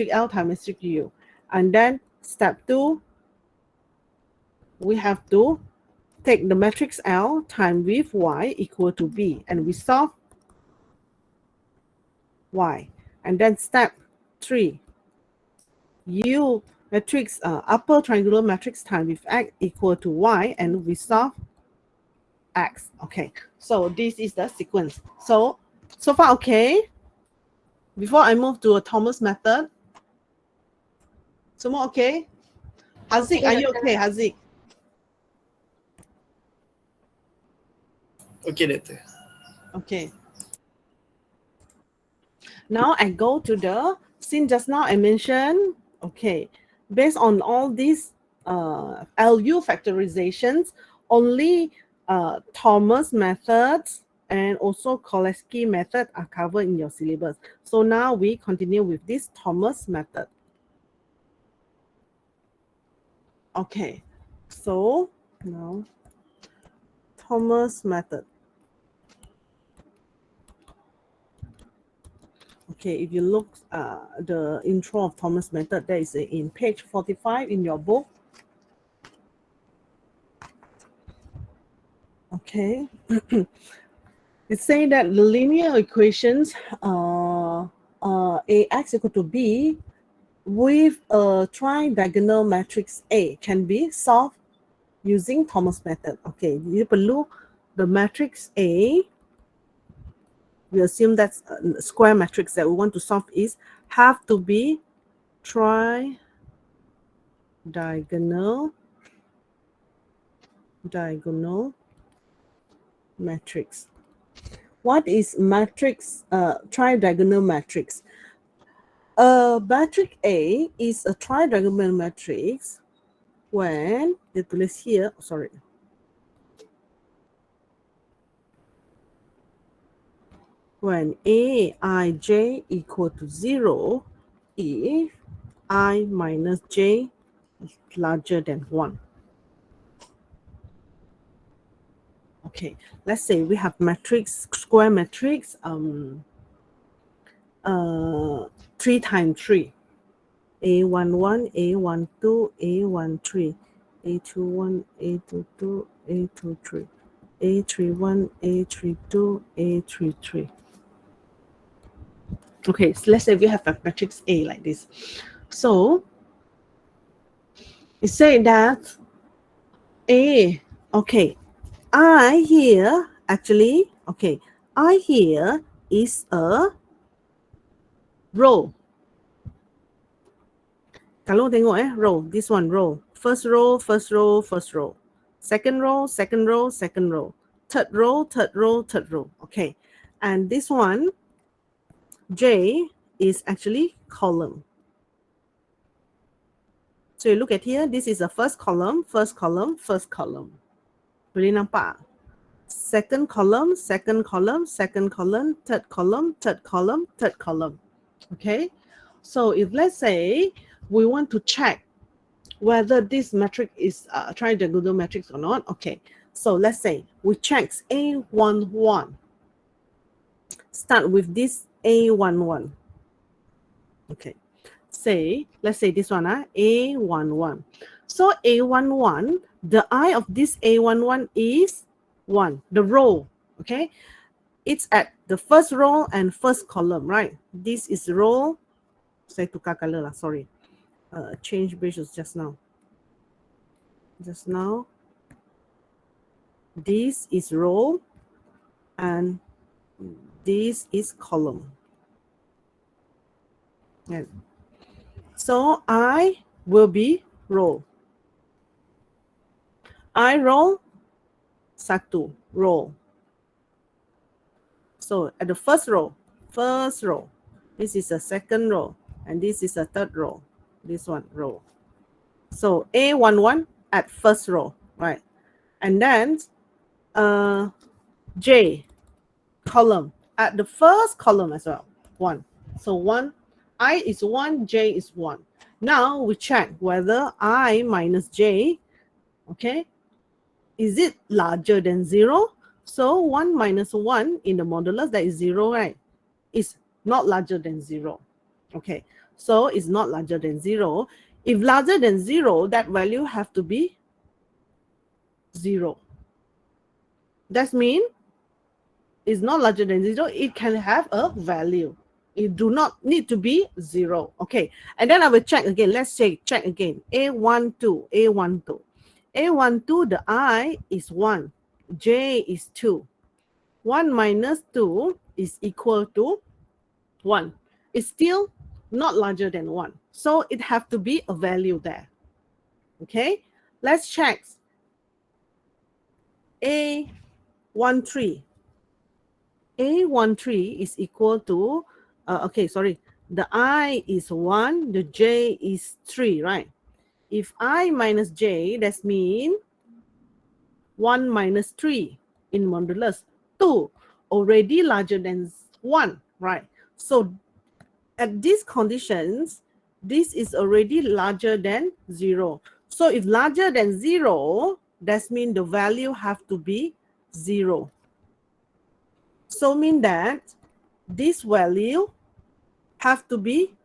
Speaker 1: L times matrix U. And then step 2, we have to take the matrix L times with Y equal to B, and we solve Y. And then step 3, U matrix upper triangular matrix times with X equal to Y, and we solve X. Okay, so this is the sequence. So far okay. Before I move to a Thomas method, so more okay. Haziq, are you okay, Haziq?
Speaker 7: Okay, Doctor.
Speaker 1: Okay. Now I go to the, since just now I mentioned, okay, based on all these LU factorizations, only Thomas methods and also Kolesky method are covered in your syllabus. So now we continue with this Thomas method. Okay, so now Thomas method. Okay, if you look the intro of Thomas method, that is in page 45 in your book. Okay. It's saying that the linear equations AX equal to B with a tridiagonal matrix A can be solved using Thomas method. Okay, you perlu the matrix A, we assume that's a square matrix that we want to solve is have to be diagonal matrix. What is matrix, tridiagonal matrix? Matrix A is a tridiagonal matrix when, they tulis here, sorry. When Aij equal to 0 if I minus j is larger than 1. Okay, let's say we have matrix, square matrix, 3 times 3. A11, A12, A13, A21, A22, A23, A31, A32, A33. Okay, so let's say we have a matrix A like this. So it says that A, okay, I here actually, okay, I here is a row. Kalau tengok row, this one row. First row, first row, first row. Second row, second row, second row. Third row, third row, third row. Okay. And this one, J, is actually column. So you look at here, this is the first column, first column, first column. Boleh nampak? Second column, second column, second column, third column, third column, third column. Okay, so if let's say we want to check whether this matrix is tridiagonal matrix or not. Okay, so let's say we check A11. Start with this A11. Okay, let's say this one, A11. So A11, the I of this A11 is 1, the row, okay? It's at the first row and first column, right? This is row, saya tukar color lah, sorry. Change brushes just now. Just now, this is row and this is column. Yeah. So I will be row. I row, satu, row. So at the first row, this is the second row, and this is the third row, this one, row. So A11 at first row, right? And then J, column, at the first column as well, 1. So 1, I is 1, J is 1. Now we check whether I minus J, okay, is it larger than 0? So 1 minus 1 in the modulus, that is 0, right? Is not larger than 0. Okay, so it's not larger than 0. If larger than 0, that value have to be 0. That means it's not larger than 0. It can have a value. It do not need to be 0. Okay, and then I will check again. Let's say check again. A12, A12. A12, the I is 1. J is 2. 1 minus 2 is equal to 1. It's still not larger than 1. So it have to be a value there. Okay, let's check. A13. A13 is equal to, the I is 1, the J is 3, right? If I minus J, that means 1 minus 3 in modulus, 2, already larger than 1, right? So at these conditions, this is already larger than 0. So if larger than 0, that means the value have to be 0. So mean that this value have to be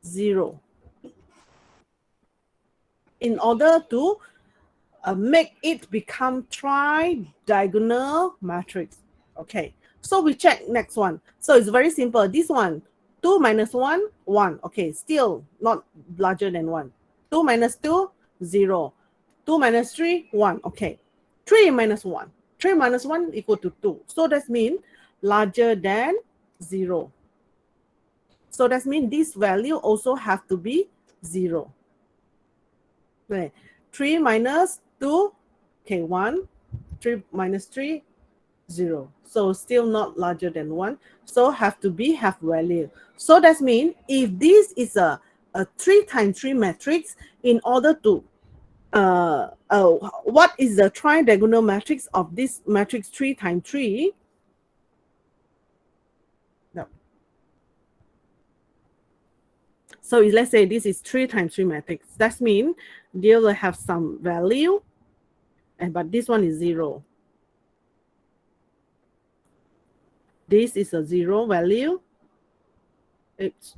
Speaker 1: 0 in order to make it become tridiagonal matrix. Okay, so we check next one. So it's very simple. This one, 2 minus 1, 1. Okay, still not larger than 1. 2 minus 2, 0. 2 minus 3, 1. Okay, 3 minus 1. 3 minus 1 equal to 2. So that means larger than 0. So that means this value also have to be 0. Okay. 3 minus 2, okay, 1. 3 minus 3, 0. So still not larger than 1. So have to be have value. So that means if this is a 3 times 3 matrix, in order to what is the tridiagonal matrix of this matrix 3 times 3? No. So let's say this is 3 times 3 matrix. That means they will have some value, but this one is 0. This is a 0 value. Oops.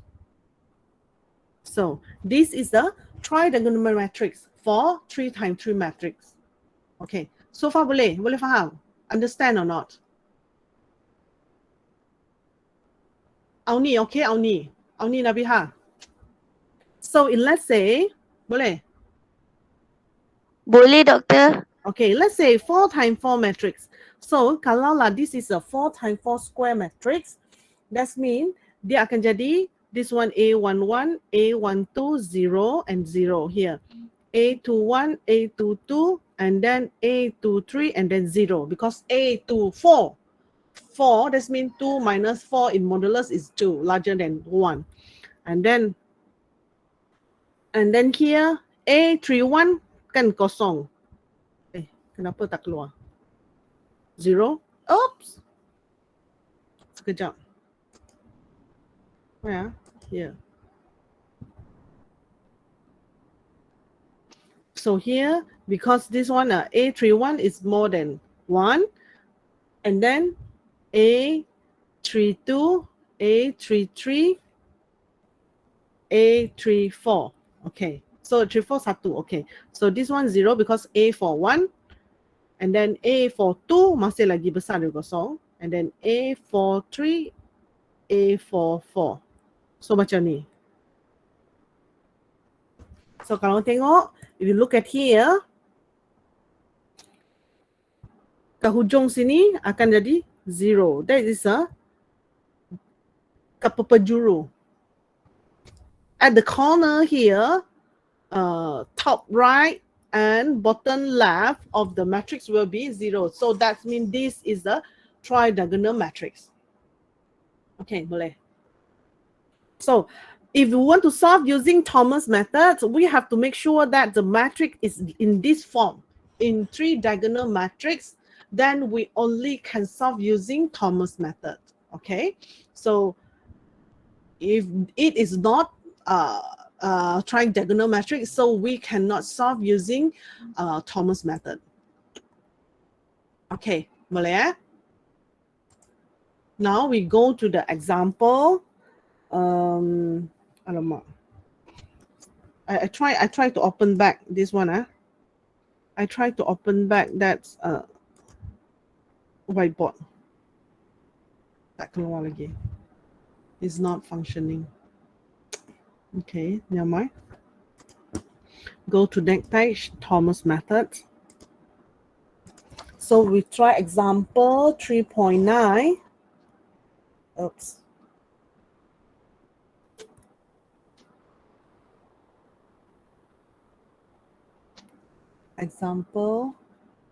Speaker 1: So this is the tridiagonal matrix for 3 times 3 matrix. Okay. So far boleh faham? Understand or not? Auni, okay, Auni Nabiha. So let's say, boleh?
Speaker 7: Boleh, Doktor.
Speaker 1: Okay, let's say 4 times 4 matrix. So kalau lah this is a 4 times 4 square matrix, that means dia akan jadi this one A11, A12, 0 and 0 here. A21, A22, and then A23 and then 0, because A24, 4, that means 2 minus 4 in modulus is 2, larger than 1. And then here A31 kan kosong. Kenapa tak keluar? 0. Oops. Sekejap. Where? Here. So here, because this one, A31 is more than 1, and then A32, A33, A34. Okay, so 34 1. Okay, so this one 0 because A for 1, and then A for 2 masih lagi besar dia kosong, and then A for 3, A for 4. So macam ni. So kalau tengok, if you look at here, ke hujung sini akan jadi 0. That is a ke penjuru. At the corner here, top right and bottom left of the matrix will be 0. So that means this is a tridiagonal matrix. Okay, boleh. So if you want to solve using Thomas method, we have to make sure that the matrix is in this form, in 3 diagonal matrix. Then we only can solve using Thomas method. Okay, so if it is not tridiagonal matrix, so we cannot solve using Thomas method. Okay, boleh? Now we go to the example. Alamak. I try to open back this one. I try to open back that whiteboard. Tak keluar lagi. It's not functioning. Okay, never mind. Go to next page, Thomas method. So we try example 3.9. Oops. Example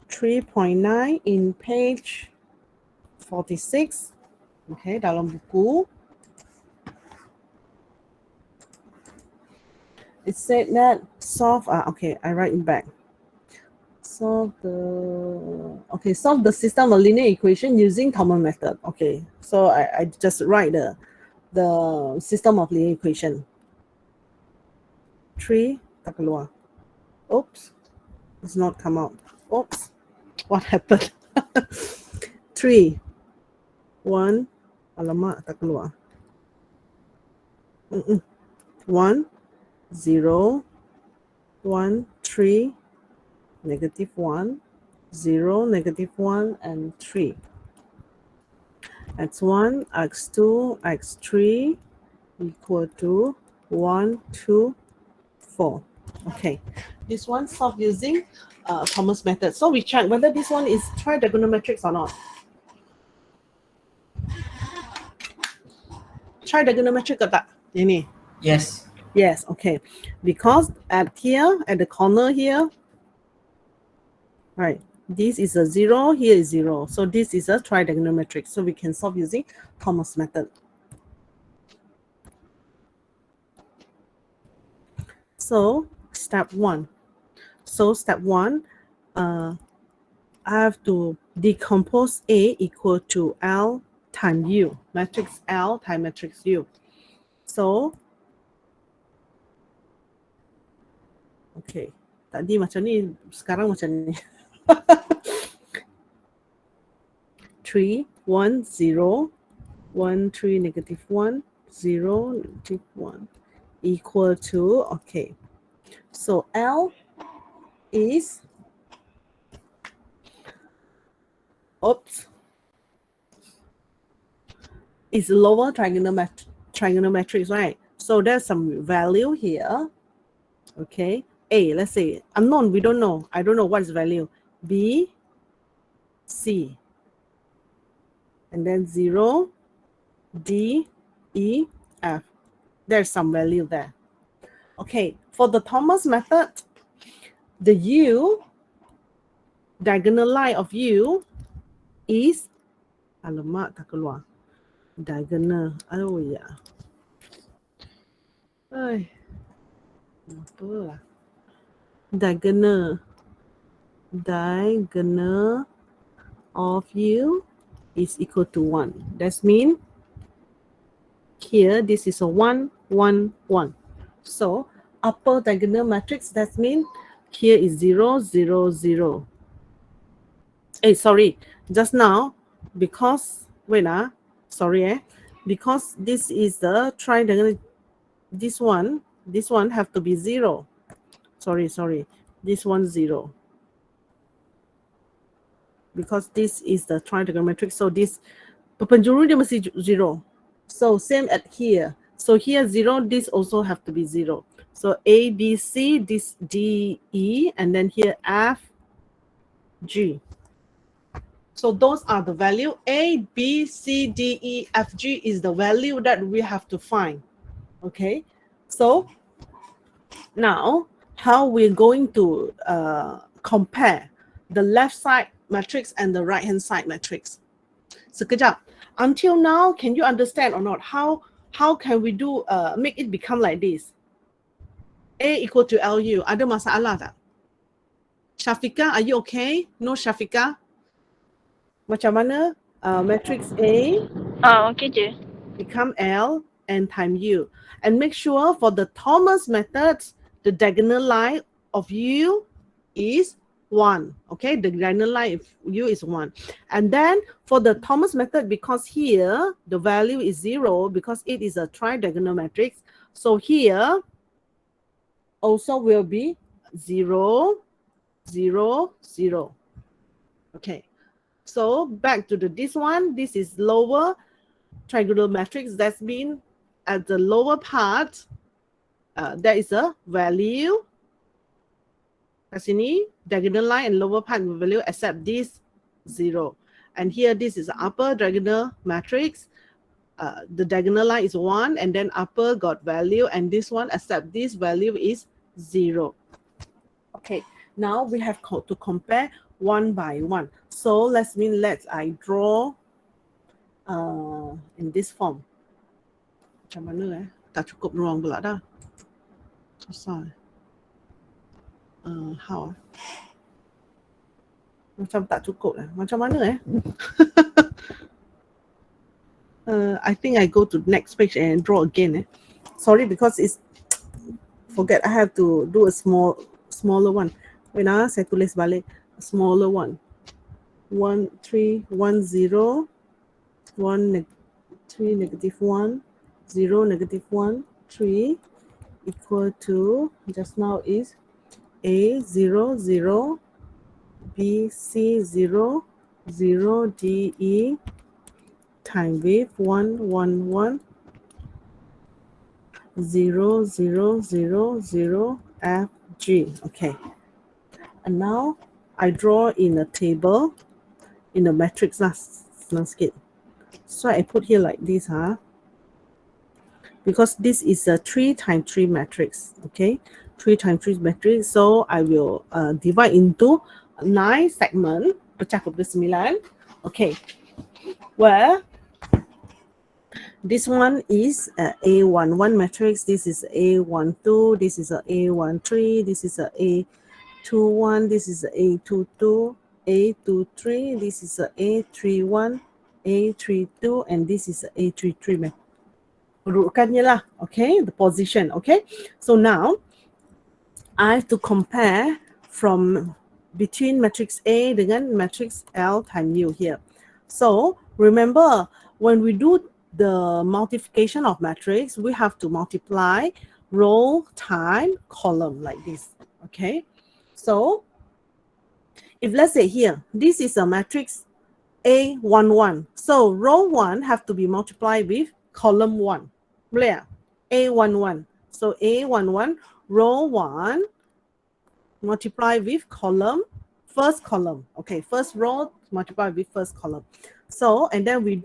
Speaker 1: 3.9 in page 46. Okay, dalam buku. It said that solve, okay, I write it back. Solve the system of linear equation using Thomas method. Okay, so I just write the system of linear equation. 3, tak keluar. Oops, it's not come out. Oops, what happened? 3, 1, alamak, tak keluar. 1, 0, 1, 3, negative 1, 0, negative 1, and 3. X1, X2, X3 equal to 1, 2, 4. Okay, this one solved using Thomas method. So we check whether this one is tridiagonal matrix or not. Tridiagonal matrix ke tak? Ini.
Speaker 7: Yes.
Speaker 1: Yes, okay. Because at the corner here, right, this is a 0, here is 0. So this is a tridiagonal matrix. So we can solve using Thomas method. So step 1. So step 1, I have to decompose A equal to L times U. Matrix L times matrix U. So, okay. Tadi macam ni, sekarang macam ni. 3, 1, 0, 1, 3, negative 1, 0, negative 1, equal to, okay. So L is, oops, is lower trigonal matrix, right? So there's some value here. Okay, A, let's say unknown, we don't know. I don't know what is value. B, C, and then 0, D, E, F. There's some value there. Okay, for the Thomas method, the U, diagonal line of U is, alamak, tak keluar. Diagonal, oh yeah. Ay, apa lah. Diagonal of U is equal to 1. That means here this is a 1, 1, 1. So upper diagonal matrix, that means here is 0, 0, 0. Sorry, just now, because, because this is the triangle, this one have to be 0. Sorry, this one 0. Because this is the triangle matrix, so this perpenjuru dia mesti 0. So same at here. So here 0, this also have to be 0. So A, B, C, this D, E, and then here F, G. So those are the value. A, B, C, D, E, F, G is the value that we have to find. Okay. So now how we're going to compare the left side matrix and the right hand side matrix. Sekejap. Until now, can you understand or not? How can we do make it become like this? A equal to LU. Ada masalah tak? Shafika, are you okay? No, Shafika? Macam mana matrix A
Speaker 7: Okay je.
Speaker 1: become L and time U. And make sure for the Thomas method, the diagonal line of U is 1. Okay, the diagonal line of U is 1. And then for the Thomas method, because here the value is 0, because it is a tridiagonal matrix, so here also will be 0, 0, 0. Okay, so back to this one. This is lower trigonal matrix. That's mean at the lower part, there is a value. As in diagonal line and lower part value except this 0. And here this is upper diagonal matrix. The diagonal line is 1, and then upper got value, and this one except this value is 0. Okay, now we have to compare one by one. So let's I draw in this form. Macam mana tak cukup ruang pula dah. Susah. How? Macam tak cukup lah. Macam mana I think I go to next page and draw again. Sorry, because it's forget. I have to do a smaller one. Wait, saya tulis balik a smaller one. 1, 3, 1, 0, 1, 3, negative 1, 0, negative 1, 3 equal to just now is A 0, 0, B, C 0, 0, D, E time with 1, 1, 1, 0, 0, 0, 0, F, G. Okay. And now I draw in a table in the matrix last skip. So I put here like this, because this is a 3 times 3 matrix. Okay, 3 times 3 matrix. So I will divide into 9 segments. Pecah ke 9. Okay, where this one is A11 matrix. This is A12. This is a A13. This is a A21. This is a A22. A23. This is a A31. A32, and this is a A33. Urutannya lah, okay, the position, okay. So now I have to compare from between matrix A dengan matrix L times U here. So remember, when we do the multiplication of matrix, we have to multiply row time column like this, okay. So if let's say here, this is a matrix A11. So row 1 have to be multiplied with column 1. Boleh? A11. So A11, row 1 multiply with first column. Okay, first row multiply with first column. So, and then we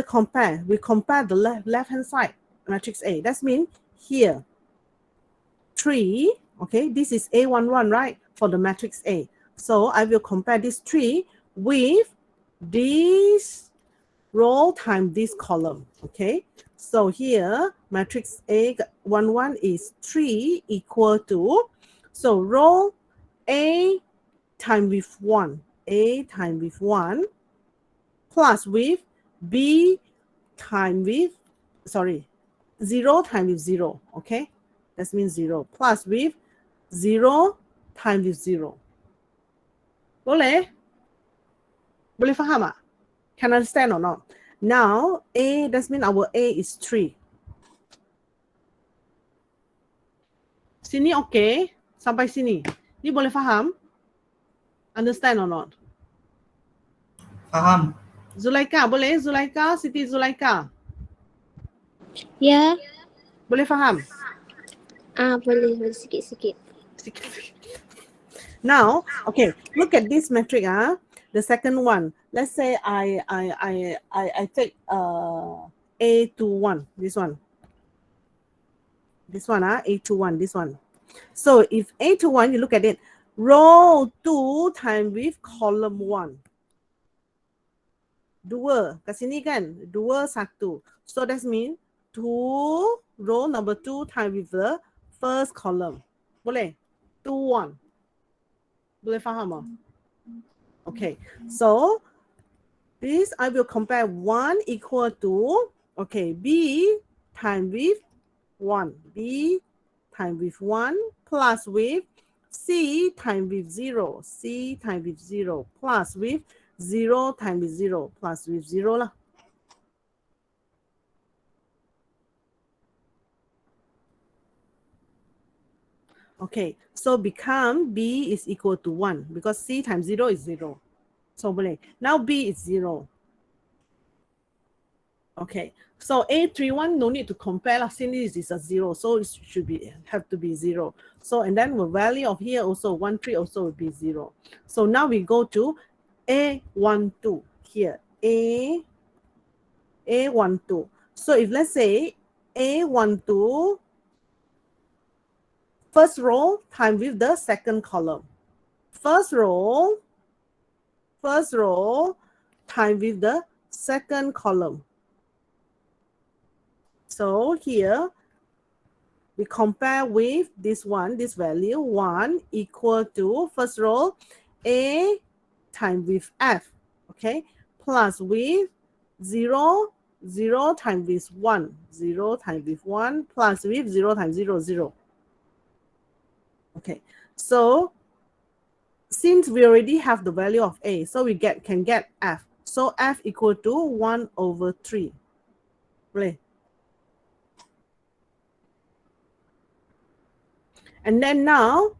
Speaker 1: compare. We compare the left-hand side matrix A. That means here, 3, okay, this is A11, right, for the matrix A. So I will compare this 3 with this row times this column, okay. So here matrix A11 is 3 equal to, so row A times with 1, A time with 1 plus with B time with, 0 time with 0, okay? That means 0 plus with 0 time with 0. Boleh? Boleh faham tak? Can understand or not? Now, A, that means our A is 3. Sini okay? Sampai sini. Ni boleh faham? Understand or not?
Speaker 7: Faham.
Speaker 1: Zulaika, boleh? Zulaika, Siti Zulaika.
Speaker 8: Ya,
Speaker 1: Boleh faham?
Speaker 8: boleh sikit-sikit.
Speaker 1: Now, okay, look at this metric. The second one. Let's say I take A21. This one. This one, A21. This one. So if A21, you look at it, row 2 times with column 1. 2 kat sini kan, 2 1. So that means 2 row number 2 times with the first column. Boleh? 2 1. Boleh faham tak? Okay, so this I will compare 1 equal to, okay, B times with 1. B times with 1 plus with C times with 0. C times with 0 plus with 0 times with 0 plus with 0 lah. Okay, so become B is equal to 1 because C times 0 is 0. So boleh. Now B is 0. Okay, so A31 no need to compare lah. Since this is a 0, so it should have to be 0. So and then the value of here also 1 3 also will be 0. So now we go to A12 here. A12. So if let's say A12 first row times with the second column. First row times with the second column. So here we compare with this one, this value 1 equal to first row A times with F, okay, plus with 0 0 times with 1, 0 times with 1 plus with 0 times 0 0. Okay, so since we already have the value of A, so we can get F. So F equal to 1 over 3. Boleh? And then now,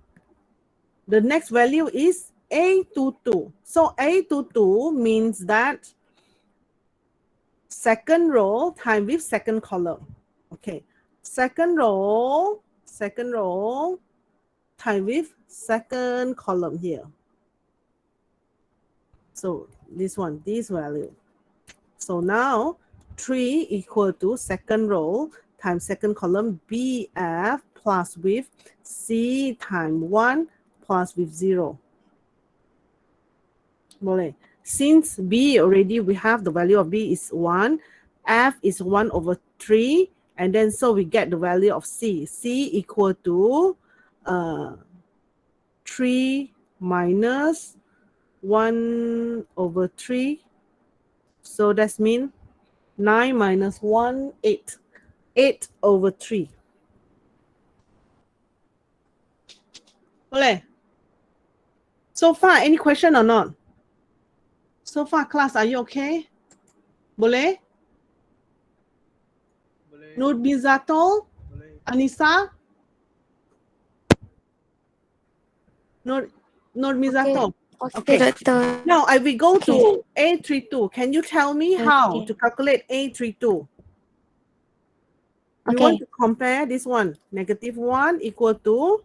Speaker 1: the next value is A22. So A22 means that second row times with second column. Okay, second row times with second column here. So this one, this value. So now 3 equal to second row times second column BF plus with C times 1 plus with 0. Boleh. Since B already we have the value of B is 1, F is 1 over 3, and then so we get the value of C. C equal to 3 minus 1 over 3. So that means 9 minus 1, 8. 8 over 3. Boleh? So far, any question or not? So far, class, are you okay? Boleh? Nur Bizato? Anissa? Nur Mizato?
Speaker 8: Okay, Doktor.
Speaker 1: Now, I will go to A32. Can you tell me how
Speaker 8: Okay.
Speaker 1: to calculate A32? We
Speaker 8: Okay.
Speaker 1: want to compare this one. -1 equal to?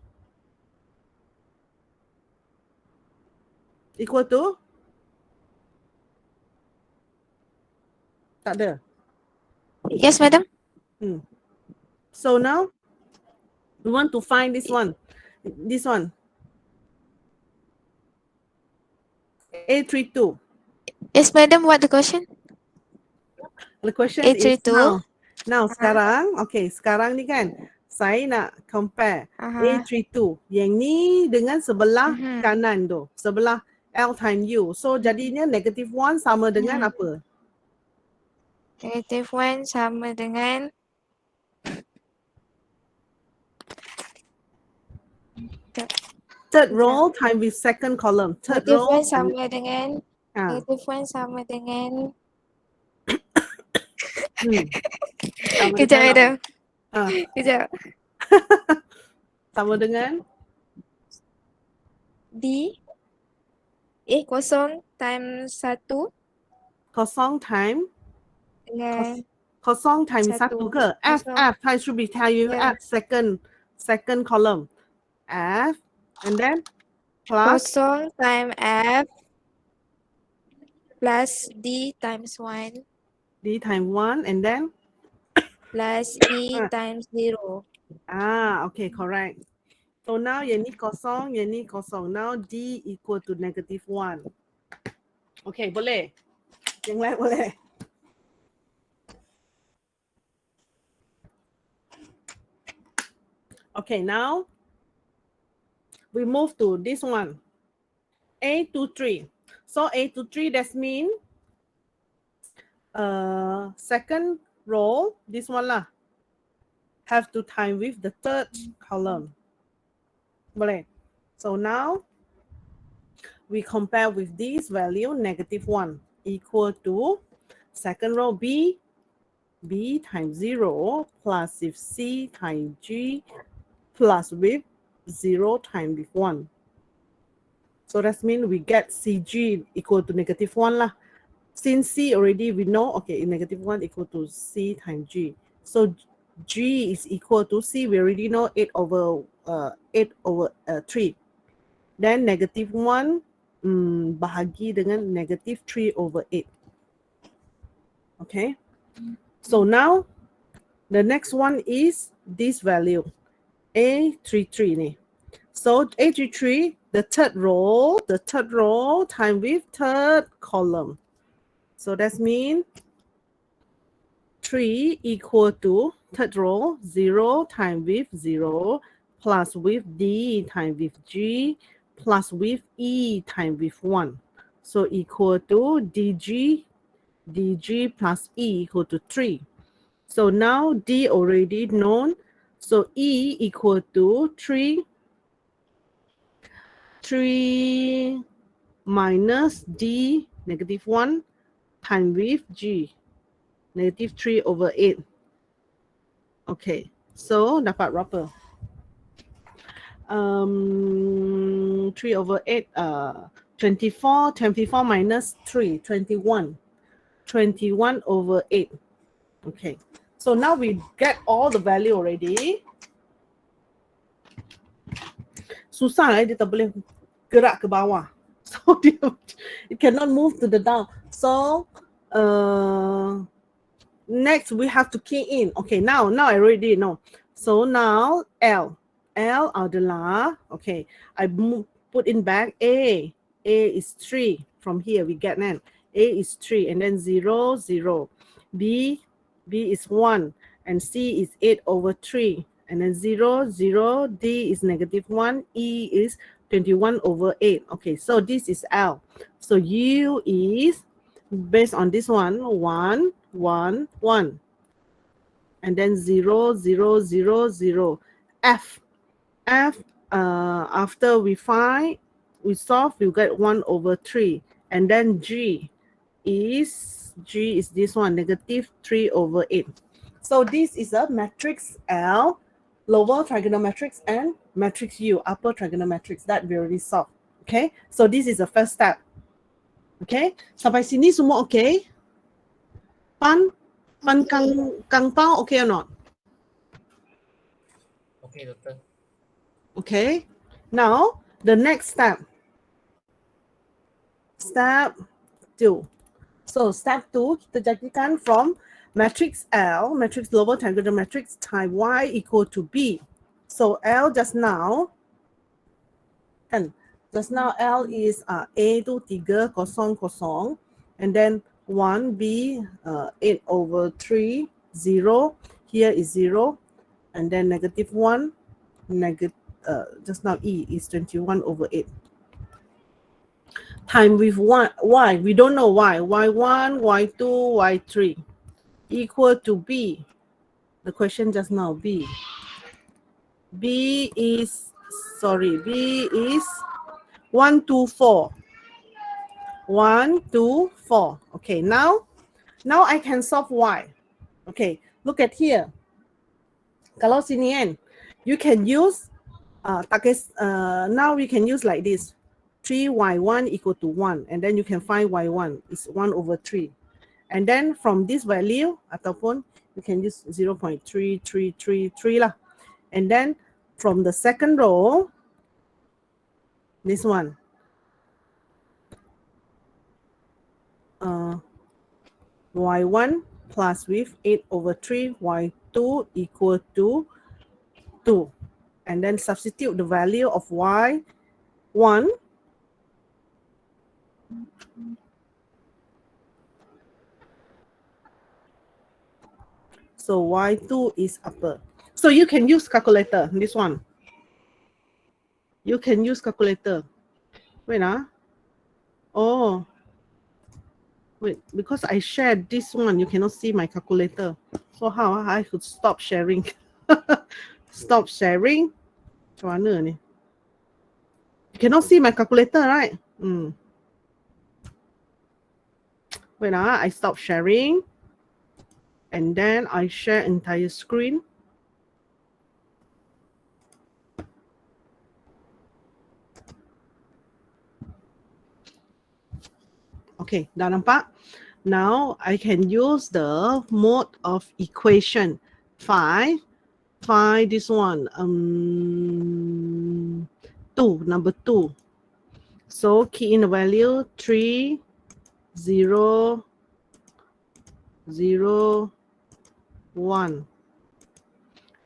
Speaker 1: Tak ada.
Speaker 8: Yes, madam.
Speaker 1: So now, we want to find this one. This one. A32.
Speaker 8: Yes, madam. What the question?
Speaker 1: The question is
Speaker 8: A32.
Speaker 1: now sekarang, okay, sekarang ni kan, saya nak compare A32. Yang ni dengan sebelah kanan tu. Sebelah L times U. So jadinya negative 1 sama dengan apa?
Speaker 8: Negative 1 sama dengan
Speaker 1: Third row times with second column. Third
Speaker 8: negative
Speaker 1: row.
Speaker 8: 1 sama dengan
Speaker 1: Ah,
Speaker 8: negative 1 sama dengan
Speaker 1: sama
Speaker 8: kejap
Speaker 1: dengan
Speaker 8: madam.
Speaker 1: ah,
Speaker 8: Kejap.
Speaker 1: sama dengan
Speaker 8: D kosong times 1
Speaker 1: kosong time
Speaker 8: dengan
Speaker 1: kosong times
Speaker 8: Satu.
Speaker 1: 1 ke? F,
Speaker 8: Kosong.
Speaker 1: F. I should be tell you
Speaker 8: Yeah.
Speaker 1: F second column. F and then plus
Speaker 8: kosong times F plus D times 1
Speaker 1: D times 1 and then
Speaker 8: plus E times 0.
Speaker 1: okay, correct. So now yang ni kosong. Now D equal to negative 1. Okay, boleh? Yang lain boleh? Okay, now we move to this one. A to 3. So A to 3, that means second row, this one lah, have to time with the third column. Boleh? So now we compare with this value, negative 1 equal to second row B times 0 plus with C times G plus with 0 times with 1. So that means we get CG equal to negative 1 lah. Since C already we know, okay, negative 1 equal to C times G. So G is equal to C, we already know 8 over 3. Then negative 1 bahagi dengan negative 3 over 8. Okay. So now the next one is this value, A33 ni. So A33, the third row time with third column. So that means 3 equal to third row 0 times with 0 plus with D times with G plus with E times with 1. So equal to DG plus E equal to 3. So now D already known. So E equal to 3 minus D negative 1 times with G negative 3 over 8. Okay, so dapat berapa? 3 over 8, 24 minus 3, 21 over 8. Okay, so now we get all the value already. Susah dia tak boleh gerak ke bawah. So it cannot move to the down. So next we have to key in. Okay, now I already know. So now L adalah, okay, I put in back A is 3. From here we get then A is 3 and then 0 0. B is 1 and C is 8 over 3 and then 0 0. D is negative 1. E is 21 over 8. Okay, so this is L. So U is based on this one 1 1 1 and then 0 0 0 0. F after we solve, we get 1 over 3 and then G is this one, negative 3 over 8. So this is a matrix L, lower trigonometrics, and matrix U, upper trigonometrics, that we already solved. Okay, so this is the first step. Okay, sampai sini semua okay? Pan Kang Pao okay or not?
Speaker 7: Okay, doctor.
Speaker 1: Okay, now the next step. Step 2. So step 2 kita jadikan from matrix L, matrix lower trigonometrics times Y equal to B. So L just now L is A tu 3 kosong kosong and then 1 B 8 over 3 0. Here is 0 and then negative 1 just now E is 21 over 8. time with y. We don't know y. y1, y2, y3 equal to b. The question just now, b. B is 1, 2, 4. 1, 2, 4. Okay, now I can solve y. Okay, look at here. Kalau sini kan, you can use now we can use like this. 3y1 equal to 1, and then you can find y1 is 1 over 3. And then from this value, ataupun you can use 0.3333 lah. And then from the second row, this one, y1 plus with 8 over 3, y2 equal to 2. And then substitute the value of y1. So y2 is upper. So you can use calculator, this one. You can use calculator. Wait, oh. Wait, because I shared this one, you cannot see my calculator. So how I could stop sharing? Stop sharing. Macam mana ni? You cannot see my calculator, right? Wait, I stop sharing. And then I share entire screen. Okay, dah nampak? Now I can use the mode of equation. Find this one. 2, number 2. So key in the value 3, 0, 0, 1.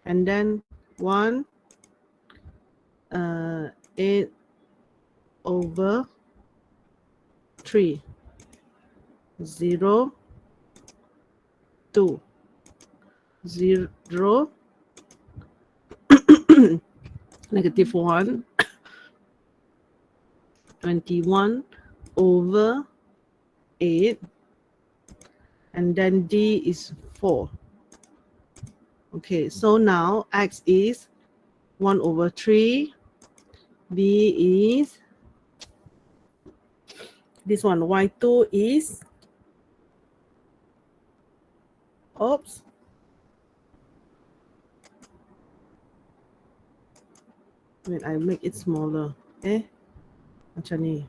Speaker 1: And then 1, 8 over 3. 0, 2, 0, negative 1, 21 over 8, and then D is 4. Okay, so now X is 1 over 3, B is this one, Y2 is, oops, wait, I make it smaller. Macam ni.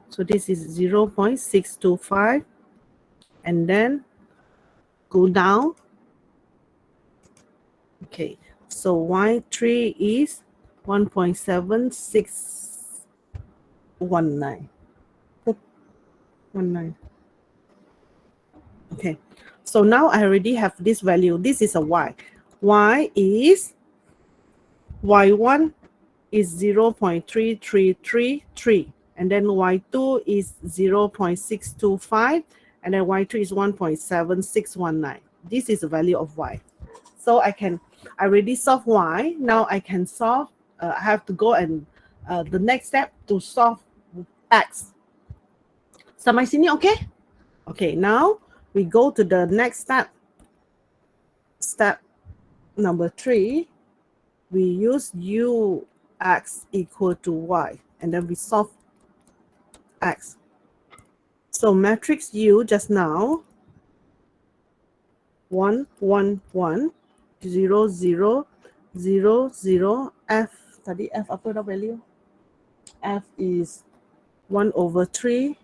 Speaker 1: So this is 0.625, and then go down. Okay, so Y3 is 1.7619. 19. Okay, so now I already have this value. This is a Y. Y is Y1 is 0.3333, and then Y2 is 0.625, and then Y3 is 1.7619. This is the value of Y. So I already solve Y. Now I can solve, I have to go and the next step to solve X. Sampai sini, okay? Okay, now we go to the next step. Step number 3. We use Ux equal to Y, and then we solve X. So matrix U just now, 1, 1, 1, 0, 0, 0, 0, F, tadi F apa dah value? F is 1 over 3,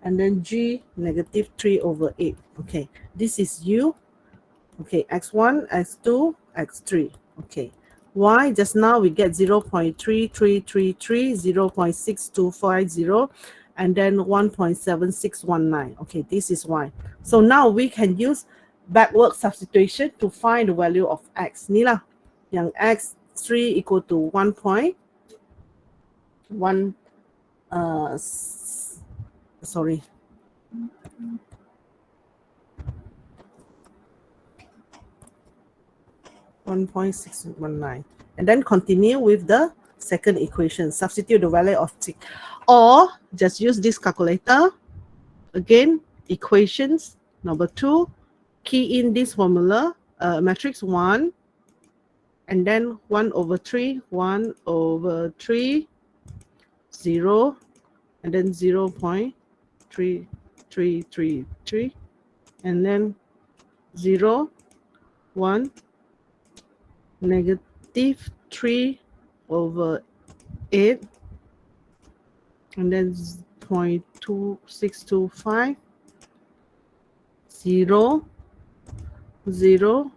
Speaker 1: and then G, negative 3 over 8. Okay, this is U. Okay, X1, X2, X3. Okay, Y just now we get 0.3333, 0.6250, and then 1.7619. Okay, this is Y. So now we can use backward substitution to find the value of X. Ni lah, yang X3 equal to 1.1, sorry. 1.619, and then continue with the second equation. Substitute the value of t, or just use this calculator. Again, equations number 2, key in this formula, matrix 1, and then 1/3, 1/3, 0, and then 0.3333, and then 0, 1, negative 3/8, and then 0.2625, 0, 0,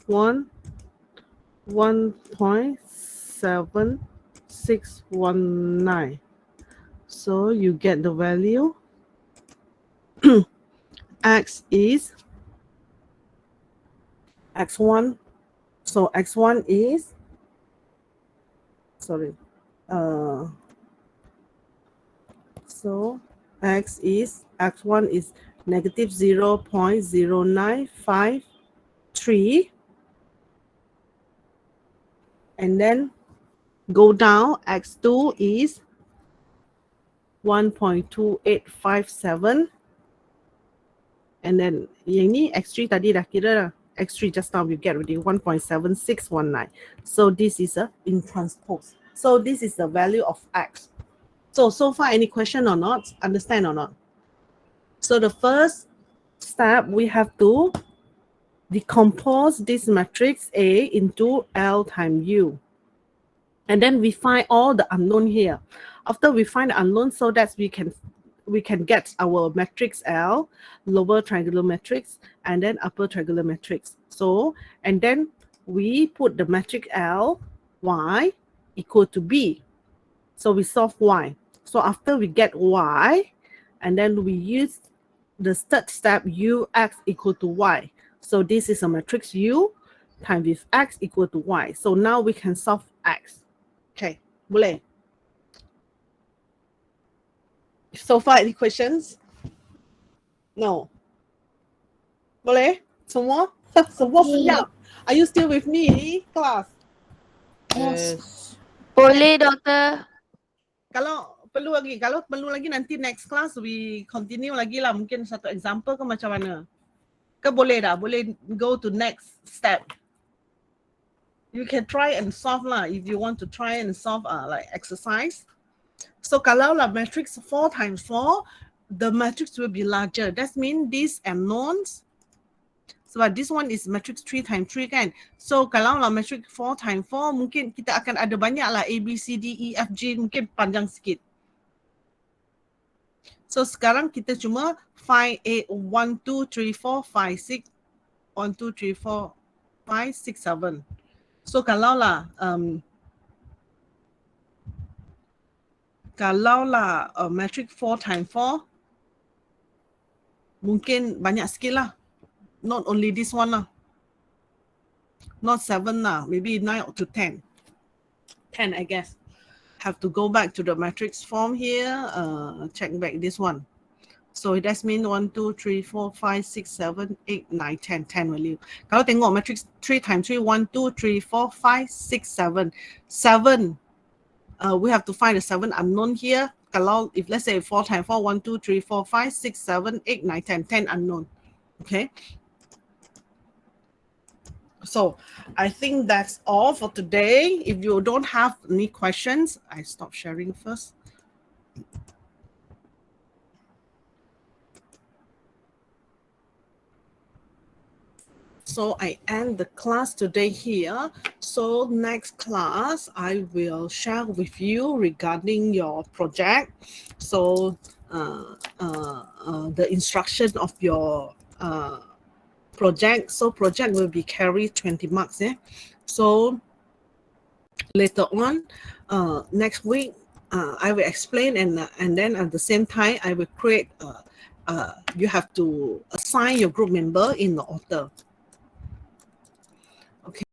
Speaker 1: 1, 1.7619. So you get the value. X is x1. So x1 is, sorry, so x1 is negative 0.0953, and then go down, x2 is 1.2857, and then yang ni x3 tadi dah kira dah. X3 just now we get already 1.7619. So this is a in transpose. So this is the value of x. So far any question or not? Understand or not? So the first step, we have to decompose this matrix A into L times U. And then we find all the unknown here. After we find the unknown, so that we can get our matrix L, lower triangular matrix, and then upper triangular matrix. So, and then we put the matrix L, Y equal to B. So we solve Y. So after we get Y, and then we use the third step, U x equal to Y. So this is a matrix U times with x equal to Y. So now we can solve x. Okay, boleh? So far, any questions? No. Boleh? Semua? Semua siap? Are you still with me, class?
Speaker 2: Yes.
Speaker 8: Boleh, doktor.
Speaker 1: Kalau perlu lagi nanti next class we continue lagi lah. Mungkin satu example ke macam mana? Ke boleh dah? Boleh go to next step. You can try and solve lah if you want to try and solve like exercise. So kalau lah matrix 4 times 4, the matrix will be larger. That means these unknowns. So this one is matrix 3 times 3 kan. So kalau lah matrix 4 times 4, mungkin kita akan ada banyak lah A, B, C, D, E, F, G, mungkin panjang sikit. So sekarang kita cuma find 8, 1, 2, 3, 4, 5, 6, 1, 2, 3, 4, 5, 6, 7. So kalau lah matrix 4 times 4, mungkin banyak sikit lah. Not only this one lah. Not 7 lah. Maybe 9 to 10. 10 I guess. Have to go back to the matrix form here. Check back this one. So that means 1, 2, 3, 4, 5, 6, 7, 8, 9, 10. 10 value. Kalau tengok matrix 3 times 3, 1, 2, 3, 4, 5, 6, 7. 7. We have to find the 7 unknown here. Kalau, if let's say 4 times 4, 1, 2, 3, 4, 5, 6, 7, 8, 9, 10. 10 unknown. Okay. So I think that's all for today. If you don't have any questions, I stop sharing first. So I end the class today here. So next class, I will share with you regarding your project. So the instruction of your project. So project will be carried 20 marks. So later on, next week, I will explain, and then at the same time, I will create. You have to assign your group member in the order.